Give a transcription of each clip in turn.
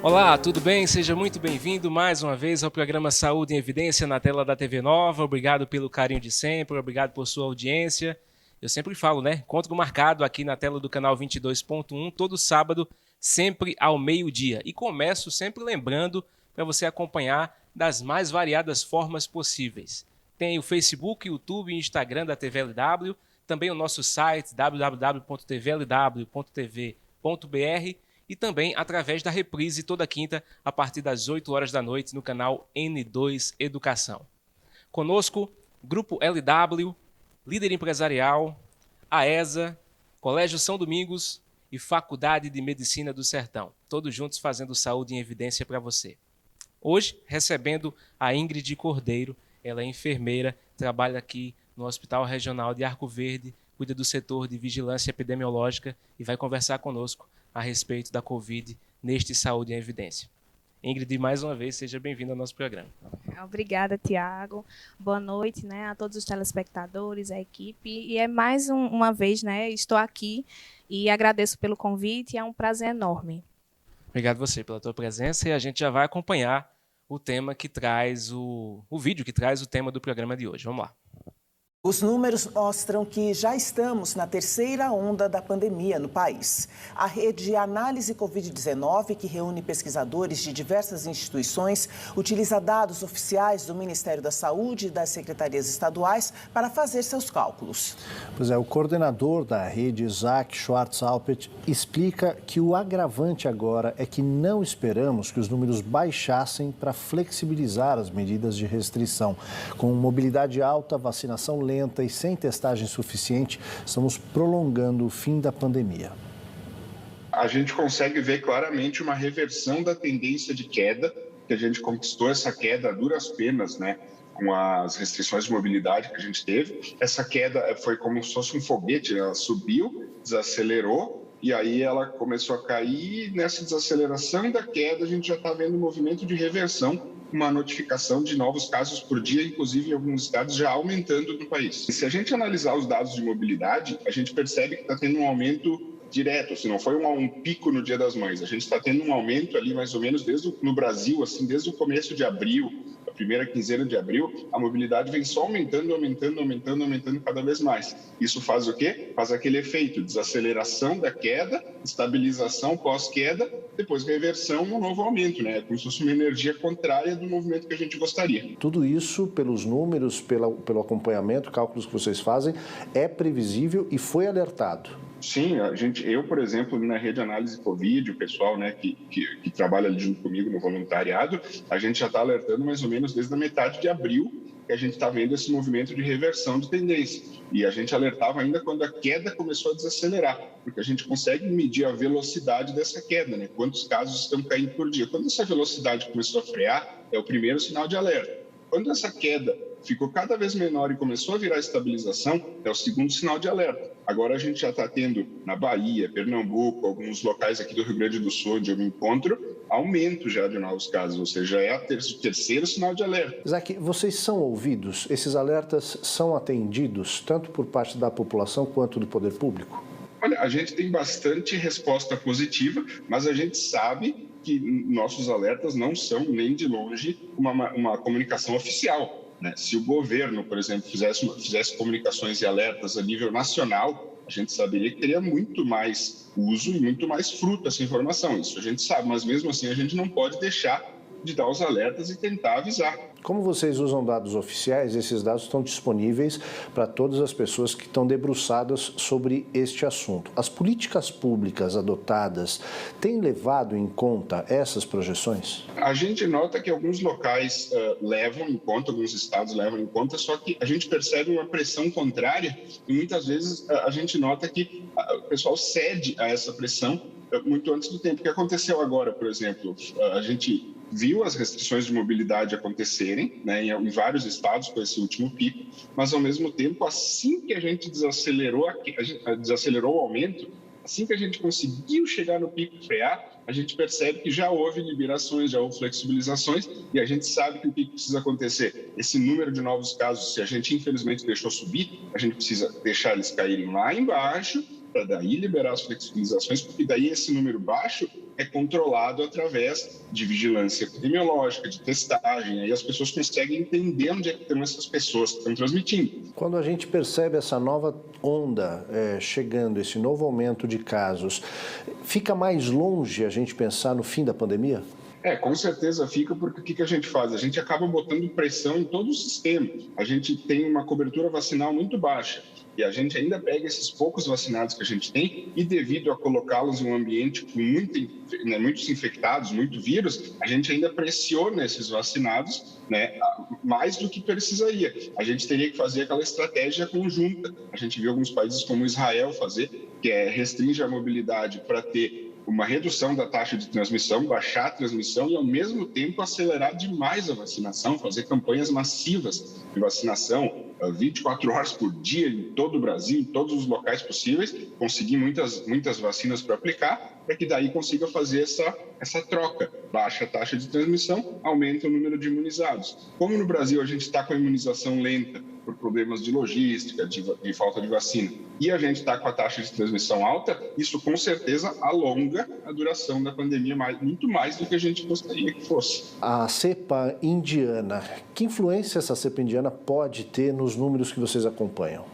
Olá, tudo bem? Seja muito bem-vindo mais uma vez ao programa Saúde em Evidência na tela da TV Nova. Obrigado pelo carinho de sempre, obrigado por sua audiência. Eu sempre falo, né? Encontro marcado aqui na tela do canal 22.1, todo sábado, sempre ao meio-dia. E começo sempre lembrando para você acompanhar das mais variadas formas possíveis. Tem o Facebook, YouTube e Instagram da TVLW, também o nosso site www.tvlw.tv.br e também através da reprise toda quinta a partir das 8 horas da noite no canal N2 Educação. Conosco, Grupo LW, Líder Empresarial, AESA, Colégio São Domingos e Faculdade de Medicina do Sertão, todos juntos fazendo saúde em evidência para você. Hoje, recebendo a Ingrid Cordeiro, ela é enfermeira, trabalha aqui no Hospital Regional de Arco Verde, cuida do setor de vigilância epidemiológica e vai conversar conosco a respeito da Covid neste Saúde em Evidência. Ingrid, mais uma vez, seja bem-vinda ao nosso programa. Obrigada, Tiago. Boa noite, né, a todos os telespectadores, a equipe. E é mais uma vez, né, estou aqui e agradeço pelo convite, é um prazer enorme. Obrigado você pela tua presença e a gente já vai acompanhar o tema que traz o vídeo que traz o tema do programa de hoje. Vamos lá. Os números mostram que já estamos na terceira onda da pandemia no país. A rede Análise Covid-19, que reúne pesquisadores de diversas instituições, utiliza dados oficiais do Ministério da Saúde e das secretarias estaduais para fazer seus cálculos. Pois é, o coordenador da rede, Isaac Schwarz-Alpert, explica que o agravante agora é que não esperamos que os números baixassem para flexibilizar as medidas de restrição. Com mobilidade alta, vacinação lenta e sem testagem suficiente, estamos prolongando o fim da pandemia. A gente consegue ver claramente uma reversão da tendência de queda, que a gente conquistou essa queda a duras penas, né? Com as restrições de mobilidade que a gente teve. Essa queda foi como se fosse um foguete, ela subiu, desacelerou, e aí ela começou a cair. Nessa desaceleração da queda, a gente já está vendo um movimento de reversão, uma notificação de novos casos por dia, inclusive em alguns estados já aumentando no país. E se a gente analisar os dados de mobilidade, a gente percebe que está tendo um aumento direto, se não foi um pico no Dia das Mães. A gente está tendo um aumento ali mais ou menos no Brasil, assim, desde o começo de abril, a primeira quinzena de abril, a mobilidade vem só aumentando cada vez mais. Isso faz o quê? Faz aquele efeito, desaceleração da queda, estabilização pós-queda, depois reversão, um novo aumento, né? Como se fosse uma energia contrária do movimento que a gente gostaria. Tudo isso, pelos números, pelo acompanhamento, cálculos que vocês fazem, é previsível e foi alertado. Sim, eu, por exemplo, na rede Análise Covid, o pessoal, né, que trabalha ali junto comigo no voluntariado, a gente já está alertando mais ou menos desde a metade de abril que a gente está vendo esse movimento de reversão de tendência. E a gente alertava ainda quando a queda começou a desacelerar, porque a gente consegue medir a velocidade dessa queda, né? Quantos casos estão caindo por dia. Quando essa velocidade começou a frear, é o primeiro sinal de alerta. Quando essa queda ficou cada vez menor e começou a virar estabilização, é o segundo sinal de alerta. Agora a gente já está tendo na Bahia, Pernambuco, alguns locais aqui do Rio Grande do Sul, onde eu me encontro, aumento já de novos casos, ou seja, é o terceiro sinal de alerta. Isaac, vocês são ouvidos? Esses alertas são atendidos tanto por parte da população quanto do poder público? Olha, a gente tem bastante resposta positiva, mas a gente sabe que nossos alertas não são nem de longe uma comunicação oficial. Se o governo, por exemplo, fizesse comunicações e alertas a nível nacional, a gente saberia que teria muito mais uso e muito mais fruto essa informação. Isso a gente sabe, mas mesmo assim a gente não pode deixar de dar os alertas e tentar avisar. Como vocês usam dados oficiais, esses dados estão disponíveis para todas as pessoas que estão debruçadas sobre este assunto. As políticas públicas adotadas têm levado em conta essas projeções? A gente nota que alguns locais levam em conta, alguns estados levam em conta, só que a gente percebe uma pressão contrária e muitas vezes a gente nota que o pessoal cede a essa pressão muito antes do tempo. O que aconteceu agora, por exemplo, a gente viu as restrições de mobilidade acontecerem, né, em vários estados com esse último pico, mas ao mesmo tempo, assim que a gente desacelerou o aumento, assim que a gente conseguiu chegar no pico e frear, a gente percebe que já houve liberações, já houve flexibilizações e a gente sabe que o que precisa acontecer. Esse número de novos casos, se a gente infelizmente deixou subir, a gente precisa deixar eles caírem lá embaixo para daí liberar as flexibilizações, porque daí esse número baixo é controlado através de vigilância epidemiológica, de testagem, aí as pessoas conseguem entender onde é que estão essas pessoas que estão transmitindo. Quando a gente percebe essa nova onda chegando, esse novo aumento de casos, fica mais longe a gente pensar no fim da pandemia? Com certeza fica, porque o que a gente faz? A gente acaba botando pressão em todo o sistema. A gente tem uma cobertura vacinal muito baixa e a gente ainda pega esses poucos vacinados que a gente tem e, devido a colocá-los em um ambiente com muitos infectados, muito vírus, a gente ainda pressiona esses vacinados, né, mais do que precisaria. A gente teria que fazer aquela estratégia conjunta. A gente viu alguns países como Israel fazer, que restringe a mobilidade para ter uma redução da taxa de transmissão, baixar a transmissão e, ao mesmo tempo, acelerar demais a vacinação, fazer campanhas massivas de vacinação 24 horas por dia em todo o Brasil, em todos os locais possíveis, conseguir muitas vacinas para aplicar, para que daí consiga fazer essa troca. Baixa a taxa de transmissão, aumenta o número de imunizados. Como no Brasil a gente está com a imunização lenta por problemas de logística, de falta de vacina, e a gente está com a taxa de transmissão alta, isso com certeza alonga a duração da pandemia muito mais do que a gente gostaria que fosse. A cepa indiana, que influência essa cepa indiana pode ter nos números que vocês acompanham?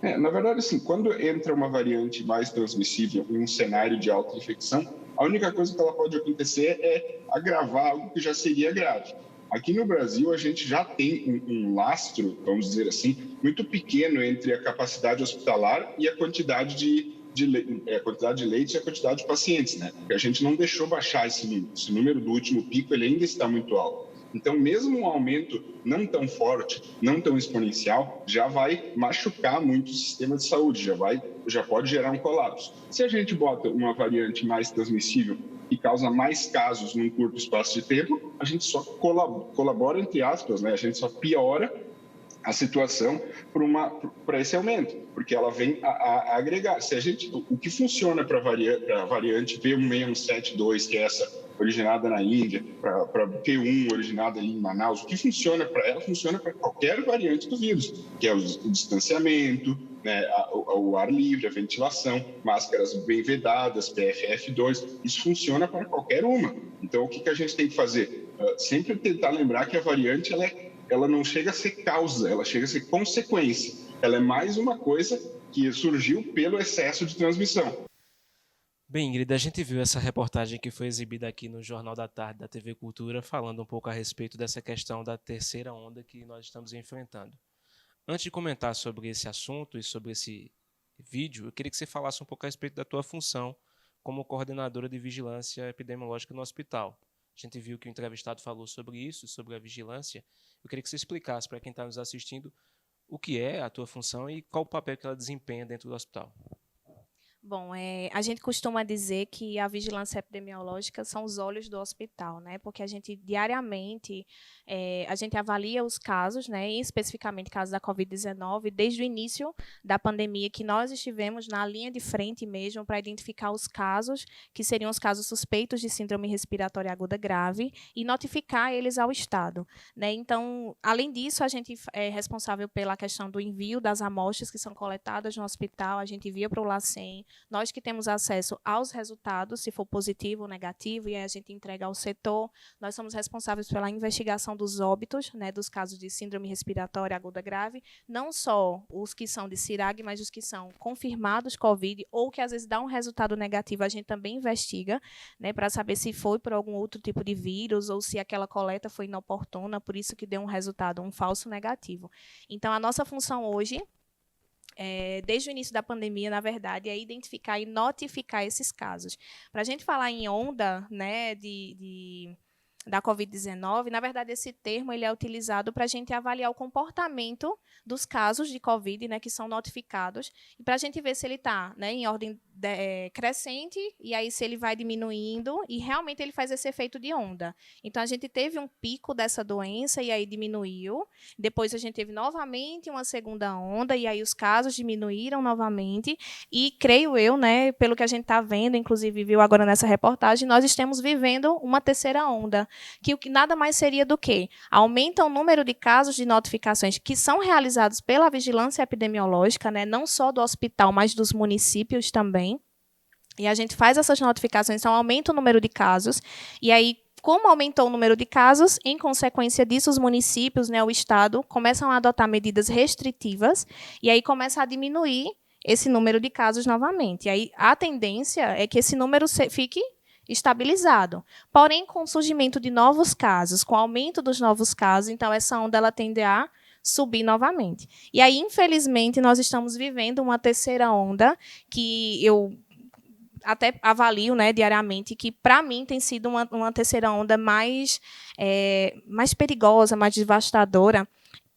Na verdade, assim, quando entra uma variante mais transmissível em um cenário de alta infecção, a única coisa que ela pode acontecer é agravar algo que já seria grave. Aqui no Brasil, a gente já tem um lastro, vamos dizer assim, muito pequeno entre a capacidade hospitalar e a quantidade de leitos e a quantidade de pacientes, né? Porque a gente não deixou baixar esse número. Esse número do último pico ele ainda está muito alto. Então, mesmo um aumento não tão forte, não tão exponencial, já vai machucar muito o sistema de saúde, já pode gerar um colapso. Se a gente bota uma variante mais transmissível e causa mais casos num curto espaço de tempo, a gente só colabora, entre aspas, né? A gente só piora a situação para esse aumento, porque ela vem a agregar. O que funciona para a variante B16172, que é essa originada na Índia, para Q1 originada ali em Manaus, o que funciona para ela funciona para qualquer variante do vírus, que é o distanciamento, né, o ar livre, a ventilação, máscaras bem vedadas, PFF2, isso funciona para qualquer uma. Então, o que a gente tem que fazer? Sempre tentar lembrar que a variante ela não chega a ser causa, ela chega a ser consequência. Ela é mais uma coisa que surgiu pelo excesso de transmissão. Bem, Ingrid, a gente viu essa reportagem que foi exibida aqui no Jornal da Tarde da TV Cultura, falando um pouco a respeito dessa questão da terceira onda que nós estamos enfrentando. Antes de comentar sobre esse assunto e sobre esse vídeo, eu queria que você falasse um pouco a respeito da tua função como coordenadora de vigilância epidemiológica no hospital. A gente viu que o entrevistado falou sobre isso, sobre a vigilância. Eu queria que você explicasse para quem está nos assistindo o que é a tua função e qual o papel que ela desempenha dentro do hospital. Bom, a gente costuma dizer que a vigilância epidemiológica são os olhos do hospital, né? Porque a gente diariamente a gente avalia os casos, né? E especificamente casos da Covid-19, desde o início da pandemia, que nós estivemos na linha de frente mesmo para identificar os casos que seriam os casos suspeitos de síndrome respiratória aguda grave e notificar eles ao Estado, né? Então, além disso, a gente é responsável pela questão do envio das amostras que são coletadas no hospital, a gente envia para o LACEN. Nós que temos acesso aos resultados, se for positivo ou negativo, e aí a gente entrega ao setor. Nós somos responsáveis pela investigação dos óbitos, né, dos casos de síndrome respiratória aguda grave, não só os que são de CIRAG, mas os que são confirmados COVID, ou que às vezes dá um resultado negativo, a gente também investiga, né, para saber se foi por algum outro tipo de vírus, ou se aquela coleta foi inoportuna, por isso que deu um resultado, um falso negativo. Então, a nossa função hoje, desde o início da pandemia, na verdade, é identificar e notificar esses casos. Para a gente falar em onda, né, da Covid-19, na verdade, esse termo ele é utilizado para a gente avaliar o comportamento dos casos de Covid, né, que são notificados, e para a gente ver se ele está, né, em ordem crescente, e aí se ele vai diminuindo, e realmente ele faz esse efeito de onda. Então, a gente teve um pico dessa doença, e aí diminuiu. Depois, a gente teve novamente uma segunda onda, e aí os casos diminuíram novamente. E, creio eu, né, pelo que a gente está vendo, inclusive viu agora nessa reportagem, nós estamos vivendo uma terceira onda, que o que nada mais seria do que aumenta o número de casos de notificações que são realizados pela vigilância epidemiológica, né, não só do hospital, mas dos municípios também. E a gente faz essas notificações, então aumenta o número de casos. E aí, como aumentou o número de casos, em consequência disso, os municípios, né, o Estado, começam a adotar medidas restritivas e aí começa a diminuir esse número de casos novamente. E aí, a tendência é que esse número fique estabilizado. Porém, com o surgimento de novos casos, com o aumento dos novos casos, então essa onda ela tende a subir novamente. E aí, infelizmente, nós estamos vivendo uma terceira onda que eu até avalio, né, diariamente, que, para mim, tem sido uma terceira onda mais perigosa, mais devastadora,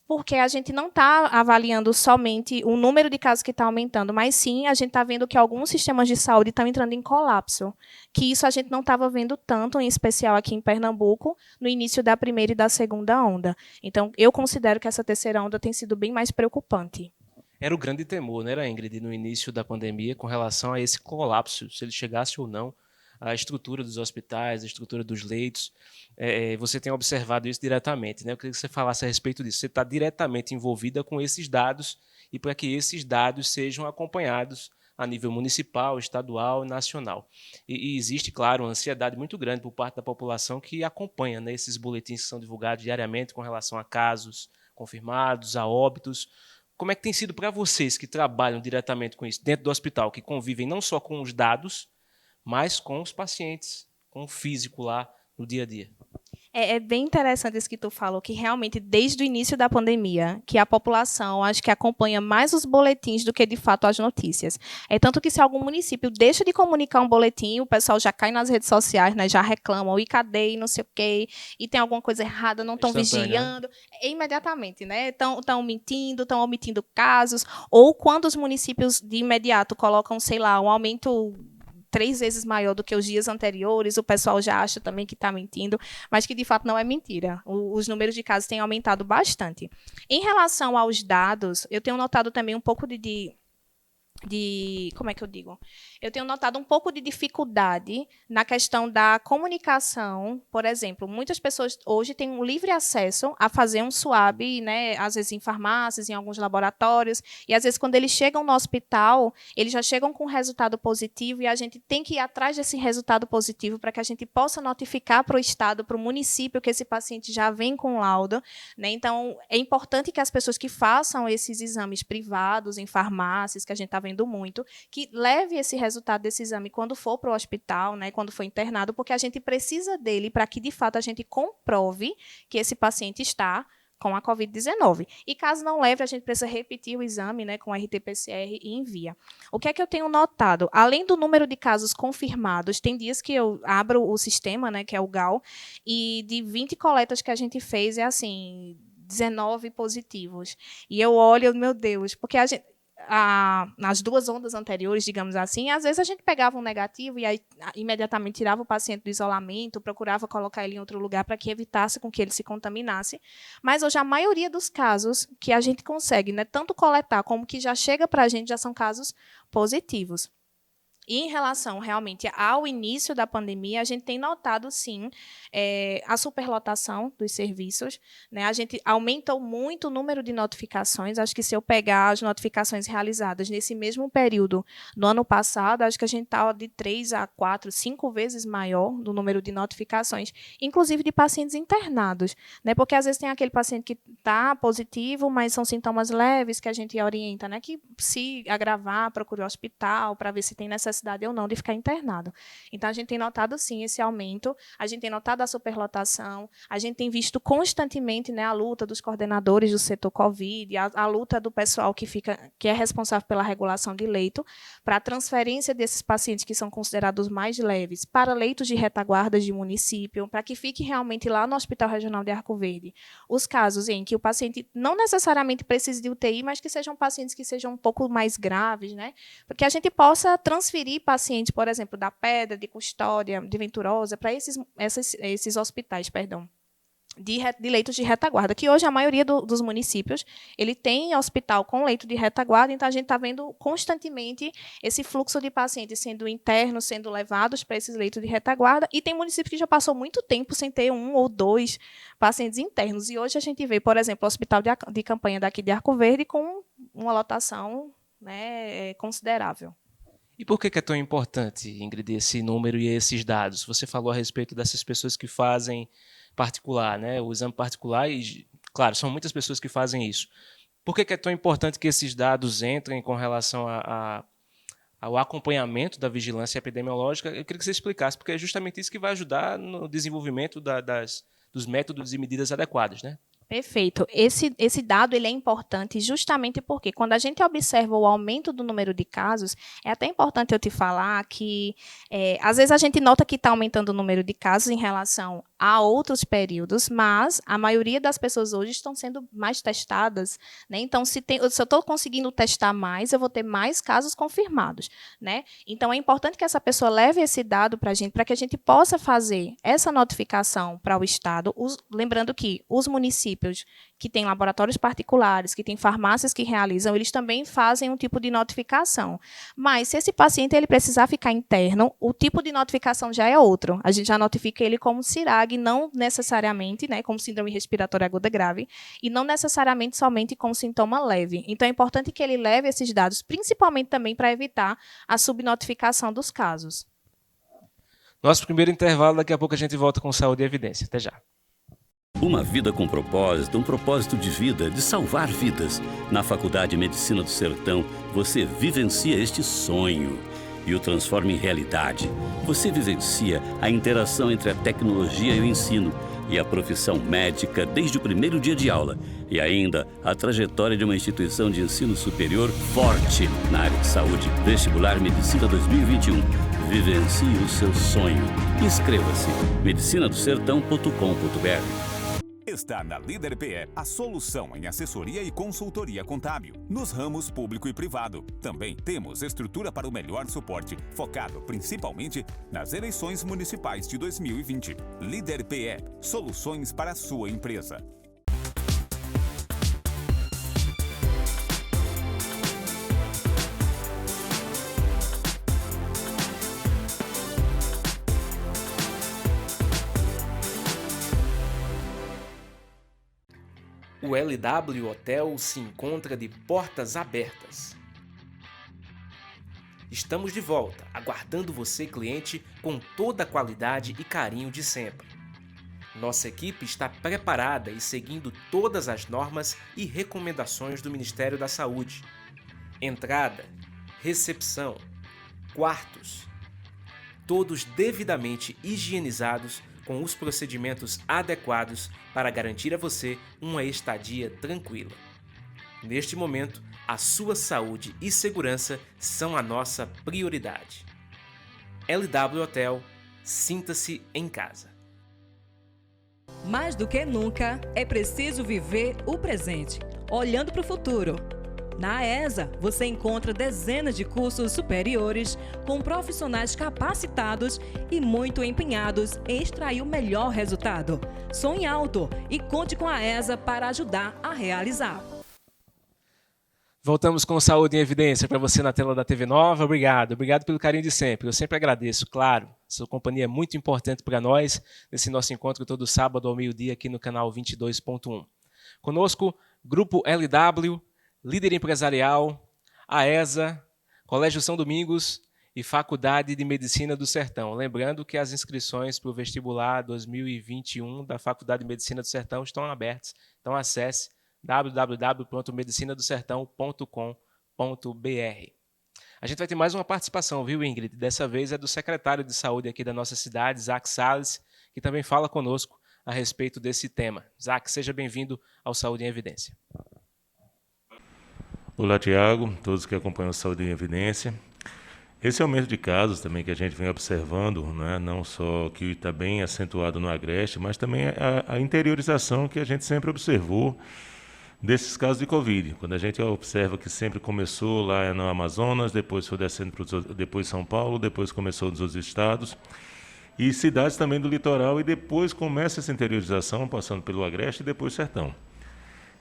porque a gente não está avaliando somente o número de casos que está aumentando, mas sim a gente está vendo que alguns sistemas de saúde estão entrando em colapso, que isso a gente não estava vendo tanto, em especial aqui em Pernambuco, no início da primeira e da segunda onda. Então, eu considero que essa terceira onda tem sido bem mais preocupante. Era o grande temor, né, Ingrid, no início da pandemia, com relação a esse colapso, se ele chegasse ou não, a estrutura dos hospitais, a estrutura dos leitos. Você tem observado isso diretamente, né? Eu queria que você falasse a respeito disso. Você está diretamente envolvida com esses dados e para que esses dados sejam acompanhados a nível municipal, estadual e nacional. E existe, claro, uma ansiedade muito grande por parte da população que acompanha, né, esses boletins que são divulgados diariamente com relação a casos confirmados, a óbitos. Como é que tem sido para vocês que trabalham diretamente com isso, dentro do hospital, que convivem não só com os dados, mas com os pacientes, com o físico lá no dia a dia? É bem interessante isso que tu falou, que realmente, desde o início da pandemia, que a população, acho que acompanha mais os boletins do que, de fato, as notícias. É tanto que, se algum município deixa de comunicar um boletim, o pessoal já cai nas redes sociais, né, já reclamam, e cadê, e não sei o quê, e tem alguma coisa errada, não estão vigiando. Né? Imediatamente, né? Estão mentindo, estão omitindo casos, ou quando os municípios, de imediato, colocam, sei lá, um aumento 3 vezes maior do que os dias anteriores, o pessoal já acha também que está mentindo, mas que, de fato, não é mentira. Os números de casos têm aumentado bastante. Em relação aos dados, eu tenho notado também um pouco como é que eu digo? Eu tenho notado um pouco de dificuldade na questão da comunicação. Por exemplo, muitas pessoas hoje têm um livre acesso a fazer um swab, né, às vezes em farmácias, em alguns laboratórios, e às vezes quando eles chegam no hospital, eles já chegam com um resultado positivo e a gente tem que ir atrás desse resultado positivo para que a gente possa notificar para o estado, para o município, que esse paciente já vem com laudo, né? Então, é importante que as pessoas que façam esses exames privados em farmácias, que a gente está vendo muito, que leve esse resultado desse exame quando for para o hospital, né, quando for internado, porque a gente precisa dele para que, de fato, a gente comprove que esse paciente está com a Covid-19. E, caso não leve, a gente precisa repetir o exame, né, com RT-PCR e envia. O que é que eu tenho notado? Além do número de casos confirmados, tem dias que eu abro o sistema, né, que é o GAL, e de 20 coletas que a gente fez, é assim, 19 positivos. E eu olho, meu Deus, porque a gente... nas 2 ondas anteriores, digamos assim, às vezes a gente pegava um negativo e aí imediatamente tirava o paciente do isolamento, procurava colocar ele em outro lugar para que evitasse com que ele se contaminasse. Mas hoje a maioria dos casos que a gente consegue, né, tanto coletar como que já chega para a gente, já são casos positivos. E, em relação, realmente, ao início da pandemia, a gente tem notado, sim, a superlotação dos serviços, né? A gente aumentou muito o número de notificações. Acho que, se eu pegar as notificações realizadas nesse mesmo período do ano passado, acho que a gente está de 3 a 4, 5 vezes maior no número de notificações, inclusive de pacientes internados, né? Porque, às vezes, tem aquele paciente que está positivo, mas são sintomas leves que a gente orienta, né, que, se agravar, procure o hospital para ver se tem necessidade ou não de ficar internado. Então, a gente tem notado, sim, esse aumento, a gente tem notado a superlotação, a gente tem visto constantemente, né, a luta dos coordenadores do setor Covid, a luta do pessoal que é responsável pela regulação de leito, para a transferência desses pacientes que são considerados mais leves para leitos de retaguarda de município, para que fique realmente lá no Hospital Regional de Arco Verde os casos em que o paciente não necessariamente precise de UTI, mas que sejam pacientes que sejam um pouco mais graves, né, para que a gente possa transferir transferir pacientes, por exemplo, da Pedra, de Custódia, de Venturosa, para esses hospitais, de leitos de retaguarda, que hoje a maioria dos municípios ele tem hospital com leito de retaguarda, então a gente está vendo constantemente esse fluxo de pacientes sendo internos, sendo levados para esses leitos de retaguarda, e tem municípios que já passou muito tempo sem ter 1 ou 2 pacientes internos, e hoje a gente vê, por exemplo, o hospital de campanha daqui de Arco Verde com uma lotação, né, considerável. E por que é tão importante, Ingrid, esse número e esses dados? Você falou a respeito dessas pessoas que fazem particular, né? O exame particular, e, claro, são muitas pessoas que fazem isso. Por que é tão importante que esses dados entrem com relação ao acompanhamento da vigilância epidemiológica? Eu queria que você explicasse, porque é justamente isso que vai ajudar no desenvolvimento dos métodos e medidas adequadas, né? Perfeito. Esse dado ele é importante justamente porque, quando a gente observa o aumento do número de casos, é até importante eu te falar que, às vezes, a gente nota que está aumentando o número de casos em relação a outros períodos, mas a maioria das pessoas hoje estão sendo mais testadas, né? Então, se eu estou conseguindo testar mais, eu vou ter mais casos confirmados, né? Então, é importante que essa pessoa leve esse dado para a gente, para que a gente possa fazer essa notificação para o Estado, lembrando que os municípios que têm laboratórios particulares, que têm farmácias que realizam, eles também fazem um tipo de notificação. Mas, se esse paciente ele precisar ficar interno, o tipo de notificação já é outro. A gente já notifica ele como CIRAG, não necessariamente, né, como síndrome respiratória aguda grave, e não necessariamente somente com sintoma leve. Então, é importante que ele leve esses dados, principalmente também para evitar a subnotificação dos casos. Nosso primeiro intervalo, daqui a pouco a gente volta com Saúde e Evidência. Até já. Uma vida com propósito, um propósito de vida, de salvar vidas. Na Faculdade de Medicina do Sertão, você vivencia este sonho e o transforma em realidade. Você vivencia a interação entre a tecnologia e o ensino e a profissão médica desde o primeiro dia de aula. E ainda a trajetória de uma instituição de ensino superior forte na área de saúde. Vestibular Medicina 2021. Vivencie o seu sonho. Inscreva-se. medicinadosertão.com.br. Está na Líder PE a solução em assessoria e consultoria contábil, nos ramos público e privado. Também temos estrutura para o melhor suporte, focado principalmente nas eleições municipais de 2020. Líder PE, soluções para a sua empresa. O LW Hotel se encontra de portas abertas. Estamos de volta, aguardando você, cliente, com toda a qualidade e carinho de sempre. Nossa equipe está preparada e seguindo todas as normas e recomendações do Ministério da Saúde. Entrada, recepção, quartos, todos devidamente higienizados com os procedimentos adequados para garantir a você uma estadia tranquila. Neste momento, a sua saúde e segurança são a nossa prioridade. LW Hotel, sinta-se em casa. Mais do que nunca, é preciso viver o presente, olhando para o futuro. Na AESA, você encontra dezenas de cursos superiores com profissionais capacitados e muito empenhados em extrair o melhor resultado. Sonhe alto e conte com a AESA para ajudar a realizar. Voltamos com Saúde em Evidência para você na tela da TV Nova. Obrigado pelo carinho de sempre. Eu sempre agradeço, claro. Sua companhia é muito importante para nós nesse nosso encontro todo sábado ao meio-dia aqui no canal 22.1. Conosco, Grupo LW, Líder Empresarial, AESA, Colégio São Domingos e Faculdade de Medicina do Sertão. Lembrando que as inscrições para o vestibular 2021 da Faculdade de Medicina do Sertão estão abertas. Então acesse www.medicinadosertão.com.br. A gente vai ter mais uma participação, viu, Ingrid? Dessa vez é do secretário de Saúde aqui da nossa cidade, Zac Salles, que também fala conosco a respeito desse tema. Zac, seja bem-vindo ao Saúde em Evidência. Olá, Tiago, todos que acompanham a Saúde em Evidência. Esse aumento de casos também que a gente vem observando, né, não só que está bem acentuado no Agreste, mas também a interiorização que a gente sempre observou desses casos de Covid. Quando a gente observa que sempre começou lá no Amazonas, depois foi descendo para depois São Paulo, depois começou nos outros estados, e cidades também do litoral, e depois começa essa interiorização, passando pelo Agreste e depois Sertão.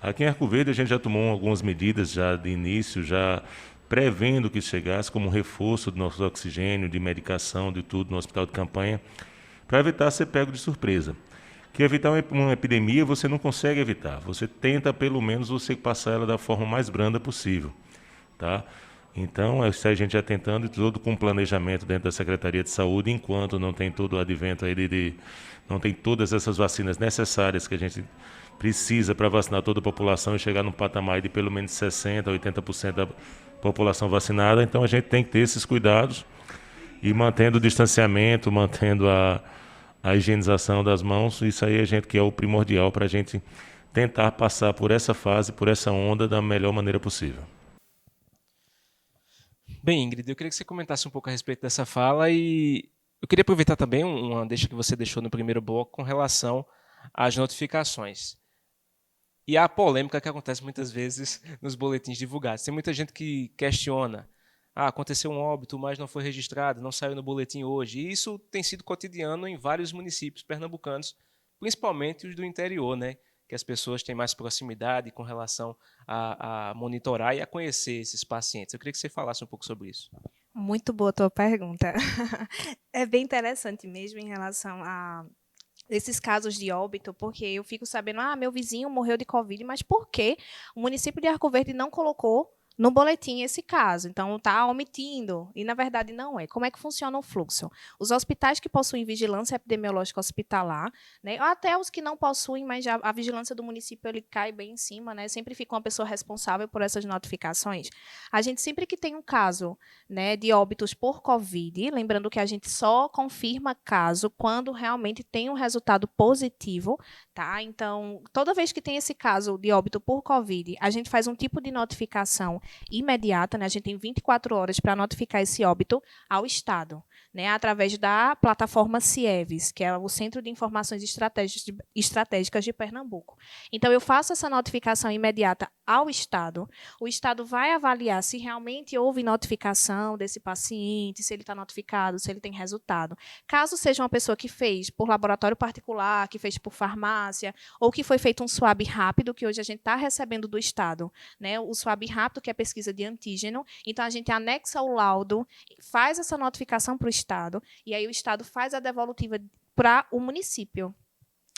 Aqui em Arco Verde a gente já tomou algumas medidas já de início, já prevendo que chegasse como reforço do nosso oxigênio, de medicação, de tudo no hospital de campanha, para evitar ser pego de surpresa. Que evitar uma epidemia você não consegue evitar, você tenta pelo menos você passar ela da forma mais branda possível, tá? Então, isso a gente já tentando e tudo com planejamento dentro da Secretaria de Saúde, enquanto não tem todo o advento aí não tem todas essas vacinas necessárias que a gente precisa para vacinar toda a população e chegar num patamar de pelo menos 60%, 80% da população vacinada. Então, a gente tem que ter esses cuidados e mantendo o distanciamento, mantendo a higienização das mãos. Isso aí a gente que é o primordial para a gente tentar passar por essa fase, por essa onda da melhor maneira possível. Bem, Ingrid, eu queria que você comentasse um pouco a respeito dessa fala e eu queria aproveitar também uma deixa que você deixou no primeiro bloco com relação às notificações. E a polêmica que acontece muitas vezes nos boletins divulgados. Tem muita gente que questiona: aconteceu um óbito, mas não foi registrado, não saiu no boletim hoje. E isso tem sido cotidiano em vários municípios pernambucanos, principalmente os do interior, né? Que as pessoas têm mais proximidade com relação a monitorar e a conhecer esses pacientes. Eu queria que você falasse um pouco sobre isso. Muito boa a tua pergunta. É bem interessante mesmo em relação a esses casos de óbito, porque eu fico sabendo, meu vizinho morreu de Covid, mas por que o município de Arco Verde não colocou no boletim esse caso? Então, está omitindo. E, na verdade, não é. Como é que funciona o fluxo? Os hospitais que possuem vigilância epidemiológica hospitalar, né, ou até os que não possuem, mas já a vigilância do município ele cai bem em cima, né, sempre fica uma pessoa responsável por essas notificações. A gente, sempre que tem um caso, né, de óbitos por Covid, lembrando que a gente só confirma caso quando realmente tem um resultado positivo, tá? Então, toda vez que tem esse caso de óbito por Covid, a gente faz um tipo de notificação imediata, né? A gente tem 24 horas para notificar esse óbito ao Estado, né? Através da plataforma CIEVES, que é o Centro de Informações Estratégicas de Pernambuco. Então, eu faço essa notificação imediata ao Estado, o Estado vai avaliar se realmente houve notificação desse paciente, se ele está notificado, se ele tem resultado. Caso seja uma pessoa que fez por laboratório particular, que fez por farmácia, ou que foi feito um swab rápido, que hoje a gente está recebendo do Estado, né? O swab rápido, que é pesquisa de antígeno, então a gente anexa o laudo, faz essa notificação para o Estado, e aí o Estado faz a devolutiva para o município.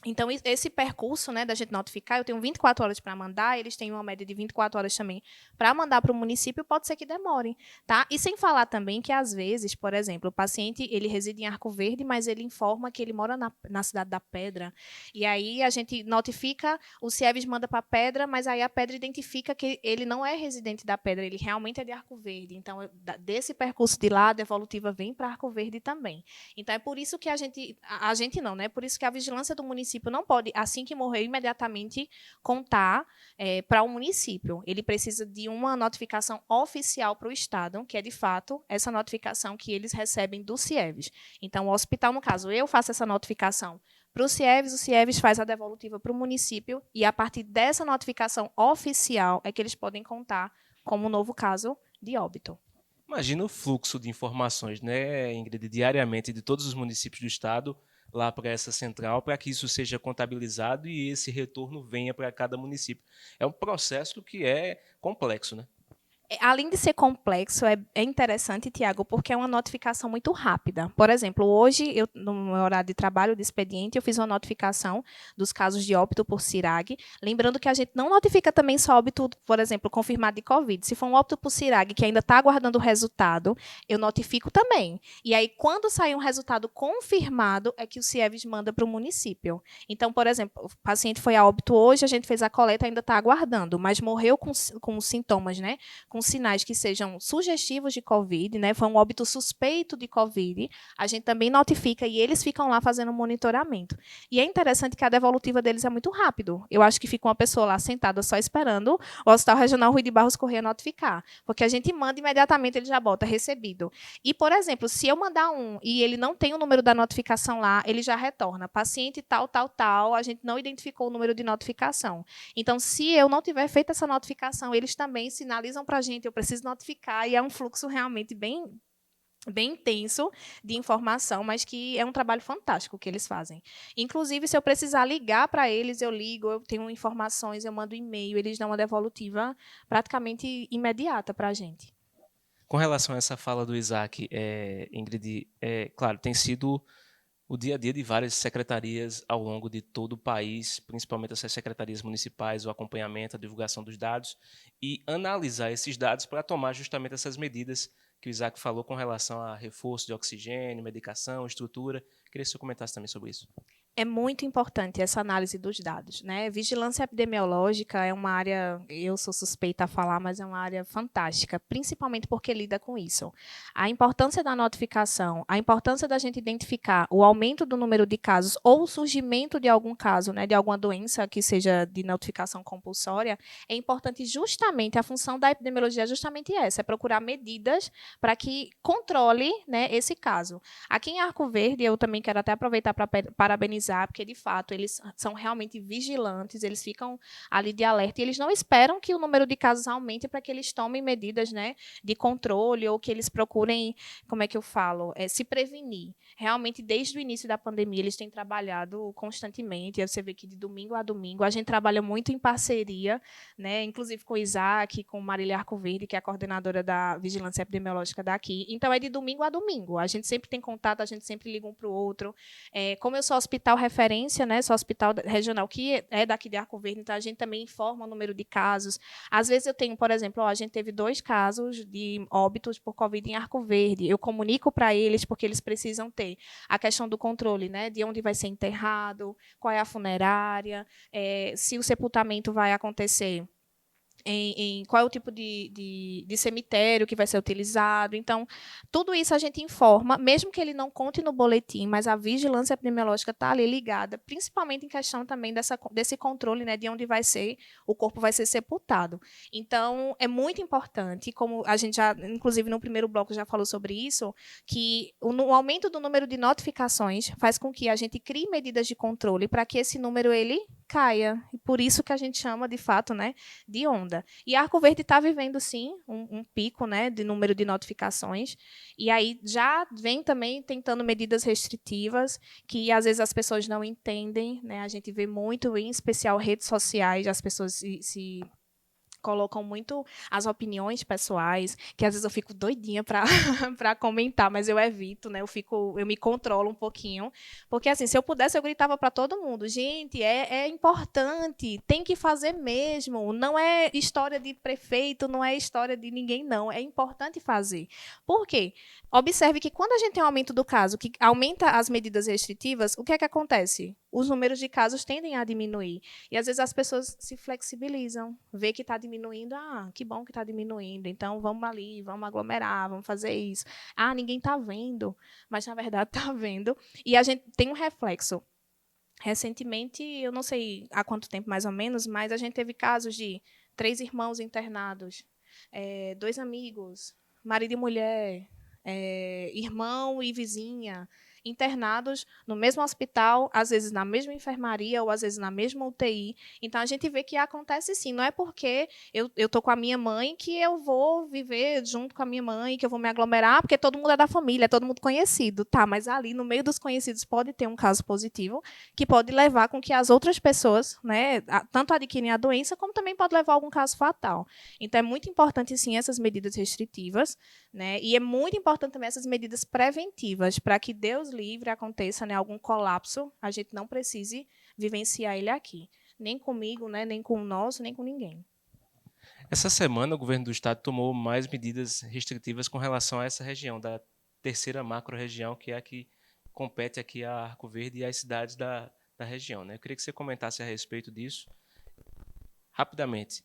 Então, esse percurso, né, da gente notificar, eu tenho 24 horas para mandar, eles têm uma média de 24 horas também para mandar para o município, pode ser que demore, tá? E sem falar também que, às vezes, por exemplo, o paciente ele reside em Arco Verde, mas ele informa que ele mora na cidade da Pedra, e aí a gente notifica, o CIEVES manda para a Pedra, mas aí a Pedra identifica que ele não é residente da Pedra, ele realmente é de Arco Verde. Então, desse percurso de lá, a devolutiva vem para Arco Verde também. Então, é por isso que a gente não, né? Por isso que a vigilância do município não pode, assim que morrer, imediatamente contar para o município. Ele precisa de uma notificação oficial para o Estado, que é, de fato, essa notificação que eles recebem do CIEVES. Então, o hospital, no caso, eu faço essa notificação para o CIEVES faz a devolutiva para o município, e, a partir dessa notificação oficial, é que eles podem contar como um novo caso de óbito. Imagina o fluxo de informações, né, Ingrid, diariamente de todos os municípios do Estado, lá para essa central, para que isso seja contabilizado e esse retorno venha para cada município. É um processo que é complexo, né? Além de ser complexo, é interessante, Tiago, porque é uma notificação muito rápida. Por exemplo, hoje, no meu horário de trabalho, de expediente, eu fiz uma notificação dos casos de óbito por CIRAG. Lembrando que a gente não notifica também só óbito, por exemplo, confirmado de Covid. Se for um óbito por CIRAG que ainda está aguardando o resultado, eu notifico também. E aí, quando sair um resultado confirmado, é que o CIEVES manda para o município. Então, por exemplo, o paciente foi a óbito hoje, a gente fez a coleta, ainda está aguardando, mas morreu com sintomas, né? Com com sinais que sejam sugestivos de Covid, né, foi um óbito suspeito de Covid, a gente também notifica e eles ficam lá fazendo monitoramento. E é interessante que a devolutiva deles é muito rápido. Eu acho que fica uma pessoa lá sentada só esperando o Hospital Regional Rui de Barros Corrêa notificar, porque a gente manda imediatamente, ele já bota recebido. E, por exemplo, se eu mandar um e ele não tem o número da notificação lá, ele já retorna. Paciente tal, tal, tal, a gente não identificou o número de notificação. Então, se eu não tiver feito essa notificação, eles também sinalizam para a gente, eu preciso notificar, e é um fluxo realmente bem intenso de informação, mas que é um trabalho fantástico que eles fazem. Inclusive, se eu precisar ligar para eles, eu ligo, eu tenho informações, eu mando e-mail, eles dão uma devolutiva praticamente imediata para a gente. Com relação a essa fala do Isaac, Ingrid, claro, tem sido o dia a dia de várias secretarias ao longo de todo o país, principalmente essas secretarias municipais, o acompanhamento, a divulgação dos dados e analisar esses dados para tomar justamente essas medidas que o Isaac falou com relação a reforço de oxigênio, medicação, estrutura. Queria que você comentasse também sobre isso. É muito importante essa análise dos dados, né? Vigilância epidemiológica é uma área, eu sou suspeita a falar, mas é uma área fantástica, principalmente porque lida com isso. A importância da notificação, a importância da gente identificar o aumento do número de casos ou o surgimento de algum caso, né, de alguma doença que seja de notificação compulsória, é importante justamente, a função da epidemiologia é justamente essa, é procurar medidas para que controle, né, esse caso. Aqui em Arco Verde, eu também quero até aproveitar para parabenizar, porque, de fato, eles são realmente vigilantes, eles ficam ali de alerta, e eles não esperam que o número de casos aumente para que eles tomem medidas, né, de controle, ou que eles procurem, como é que eu falo, se prevenir. Realmente, desde o início da pandemia, eles têm trabalhado constantemente, você vê que de domingo a domingo, a gente trabalha muito em parceria, né, inclusive com o Isaac, com Marília Arco Verde, que é a coordenadora da Vigilância Epidemiológica daqui. Então, é de domingo a domingo. A gente sempre tem contato, a gente sempre liga um para o outro. Como eu sou hospital referência, né, sou hospital regional que é daqui de Arco Verde, então a gente também informa o número de casos. Às vezes eu tenho, por exemplo, a gente teve 2 casos de óbitos por Covid em Arco Verde. Eu comunico para eles, porque eles precisam ter a questão do controle, né, de onde vai ser enterrado, qual é a funerária, se o sepultamento vai acontecer em qual é o tipo de cemitério que vai ser utilizado. Então, tudo isso a gente informa, mesmo que ele não conte no boletim, mas a vigilância epidemiológica está ali ligada, principalmente em questão também desse controle, né, de onde o corpo vai ser sepultado. Então, é muito importante, como a gente já, inclusive no primeiro bloco já falou sobre isso, que o aumento do número de notificações faz com que a gente crie medidas de controle para que esse número ele caia. E por isso que a gente chama, de fato, né, de onda. E Arco Verde está vivendo, sim, um pico, né, de número de notificações. E aí já vem também tentando medidas restritivas, que às vezes as pessoas não entendem, né? A gente vê muito, em especial redes sociais, as pessoas se colocam muito as opiniões pessoais, que às vezes eu fico doidinha para comentar, mas eu evito, né? Eu me controlo um pouquinho, porque assim, se eu pudesse, eu gritava para todo mundo: gente, é importante, tem que fazer mesmo, não é história de prefeito, não é história de ninguém, não, é importante fazer. Por quê? Observe que quando a gente tem um aumento do caso, que aumenta as medidas restritivas, o que é que acontece? Os números de casos tendem a diminuir. E, às vezes, as pessoas se flexibilizam, vê que está diminuindo, que bom que está diminuindo, então vamos ali, vamos aglomerar, vamos fazer isso. Ninguém está vendo, mas, na verdade, está vendo. E a gente tem um reflexo. Recentemente, eu não sei há quanto tempo mais ou menos, mas a gente teve casos de 3 irmãos internados, 2 amigos, marido e mulher, irmão e vizinha, internados no mesmo hospital, às vezes na mesma enfermaria ou às vezes na mesma UTI. Então, a gente vê que acontece sim. Não é porque eu estou com a minha mãe que eu vou viver junto com a minha mãe, que eu vou me aglomerar, porque todo mundo é da família, é todo mundo conhecido. Tá, mas ali, no meio dos conhecidos, pode ter um caso positivo que pode levar com que as outras pessoas, né, tanto adquirem a doença, como também pode levar a algum caso fatal. Então, é muito importante, sim, essas medidas restritivas, né, e é muito importante também essas medidas preventivas, para que Deus livre aconteça, né, algum colapso, a gente não precise vivenciar ele aqui. Nem comigo, né, nem com o nosso, nem com ninguém. Essa semana, o governo do estado tomou mais medidas restritivas com relação a essa região, da terceira macro-região, que é a que compete aqui a Arco Verde e às cidades da região, né? Eu queria que você comentasse a respeito disso. Rapidamente,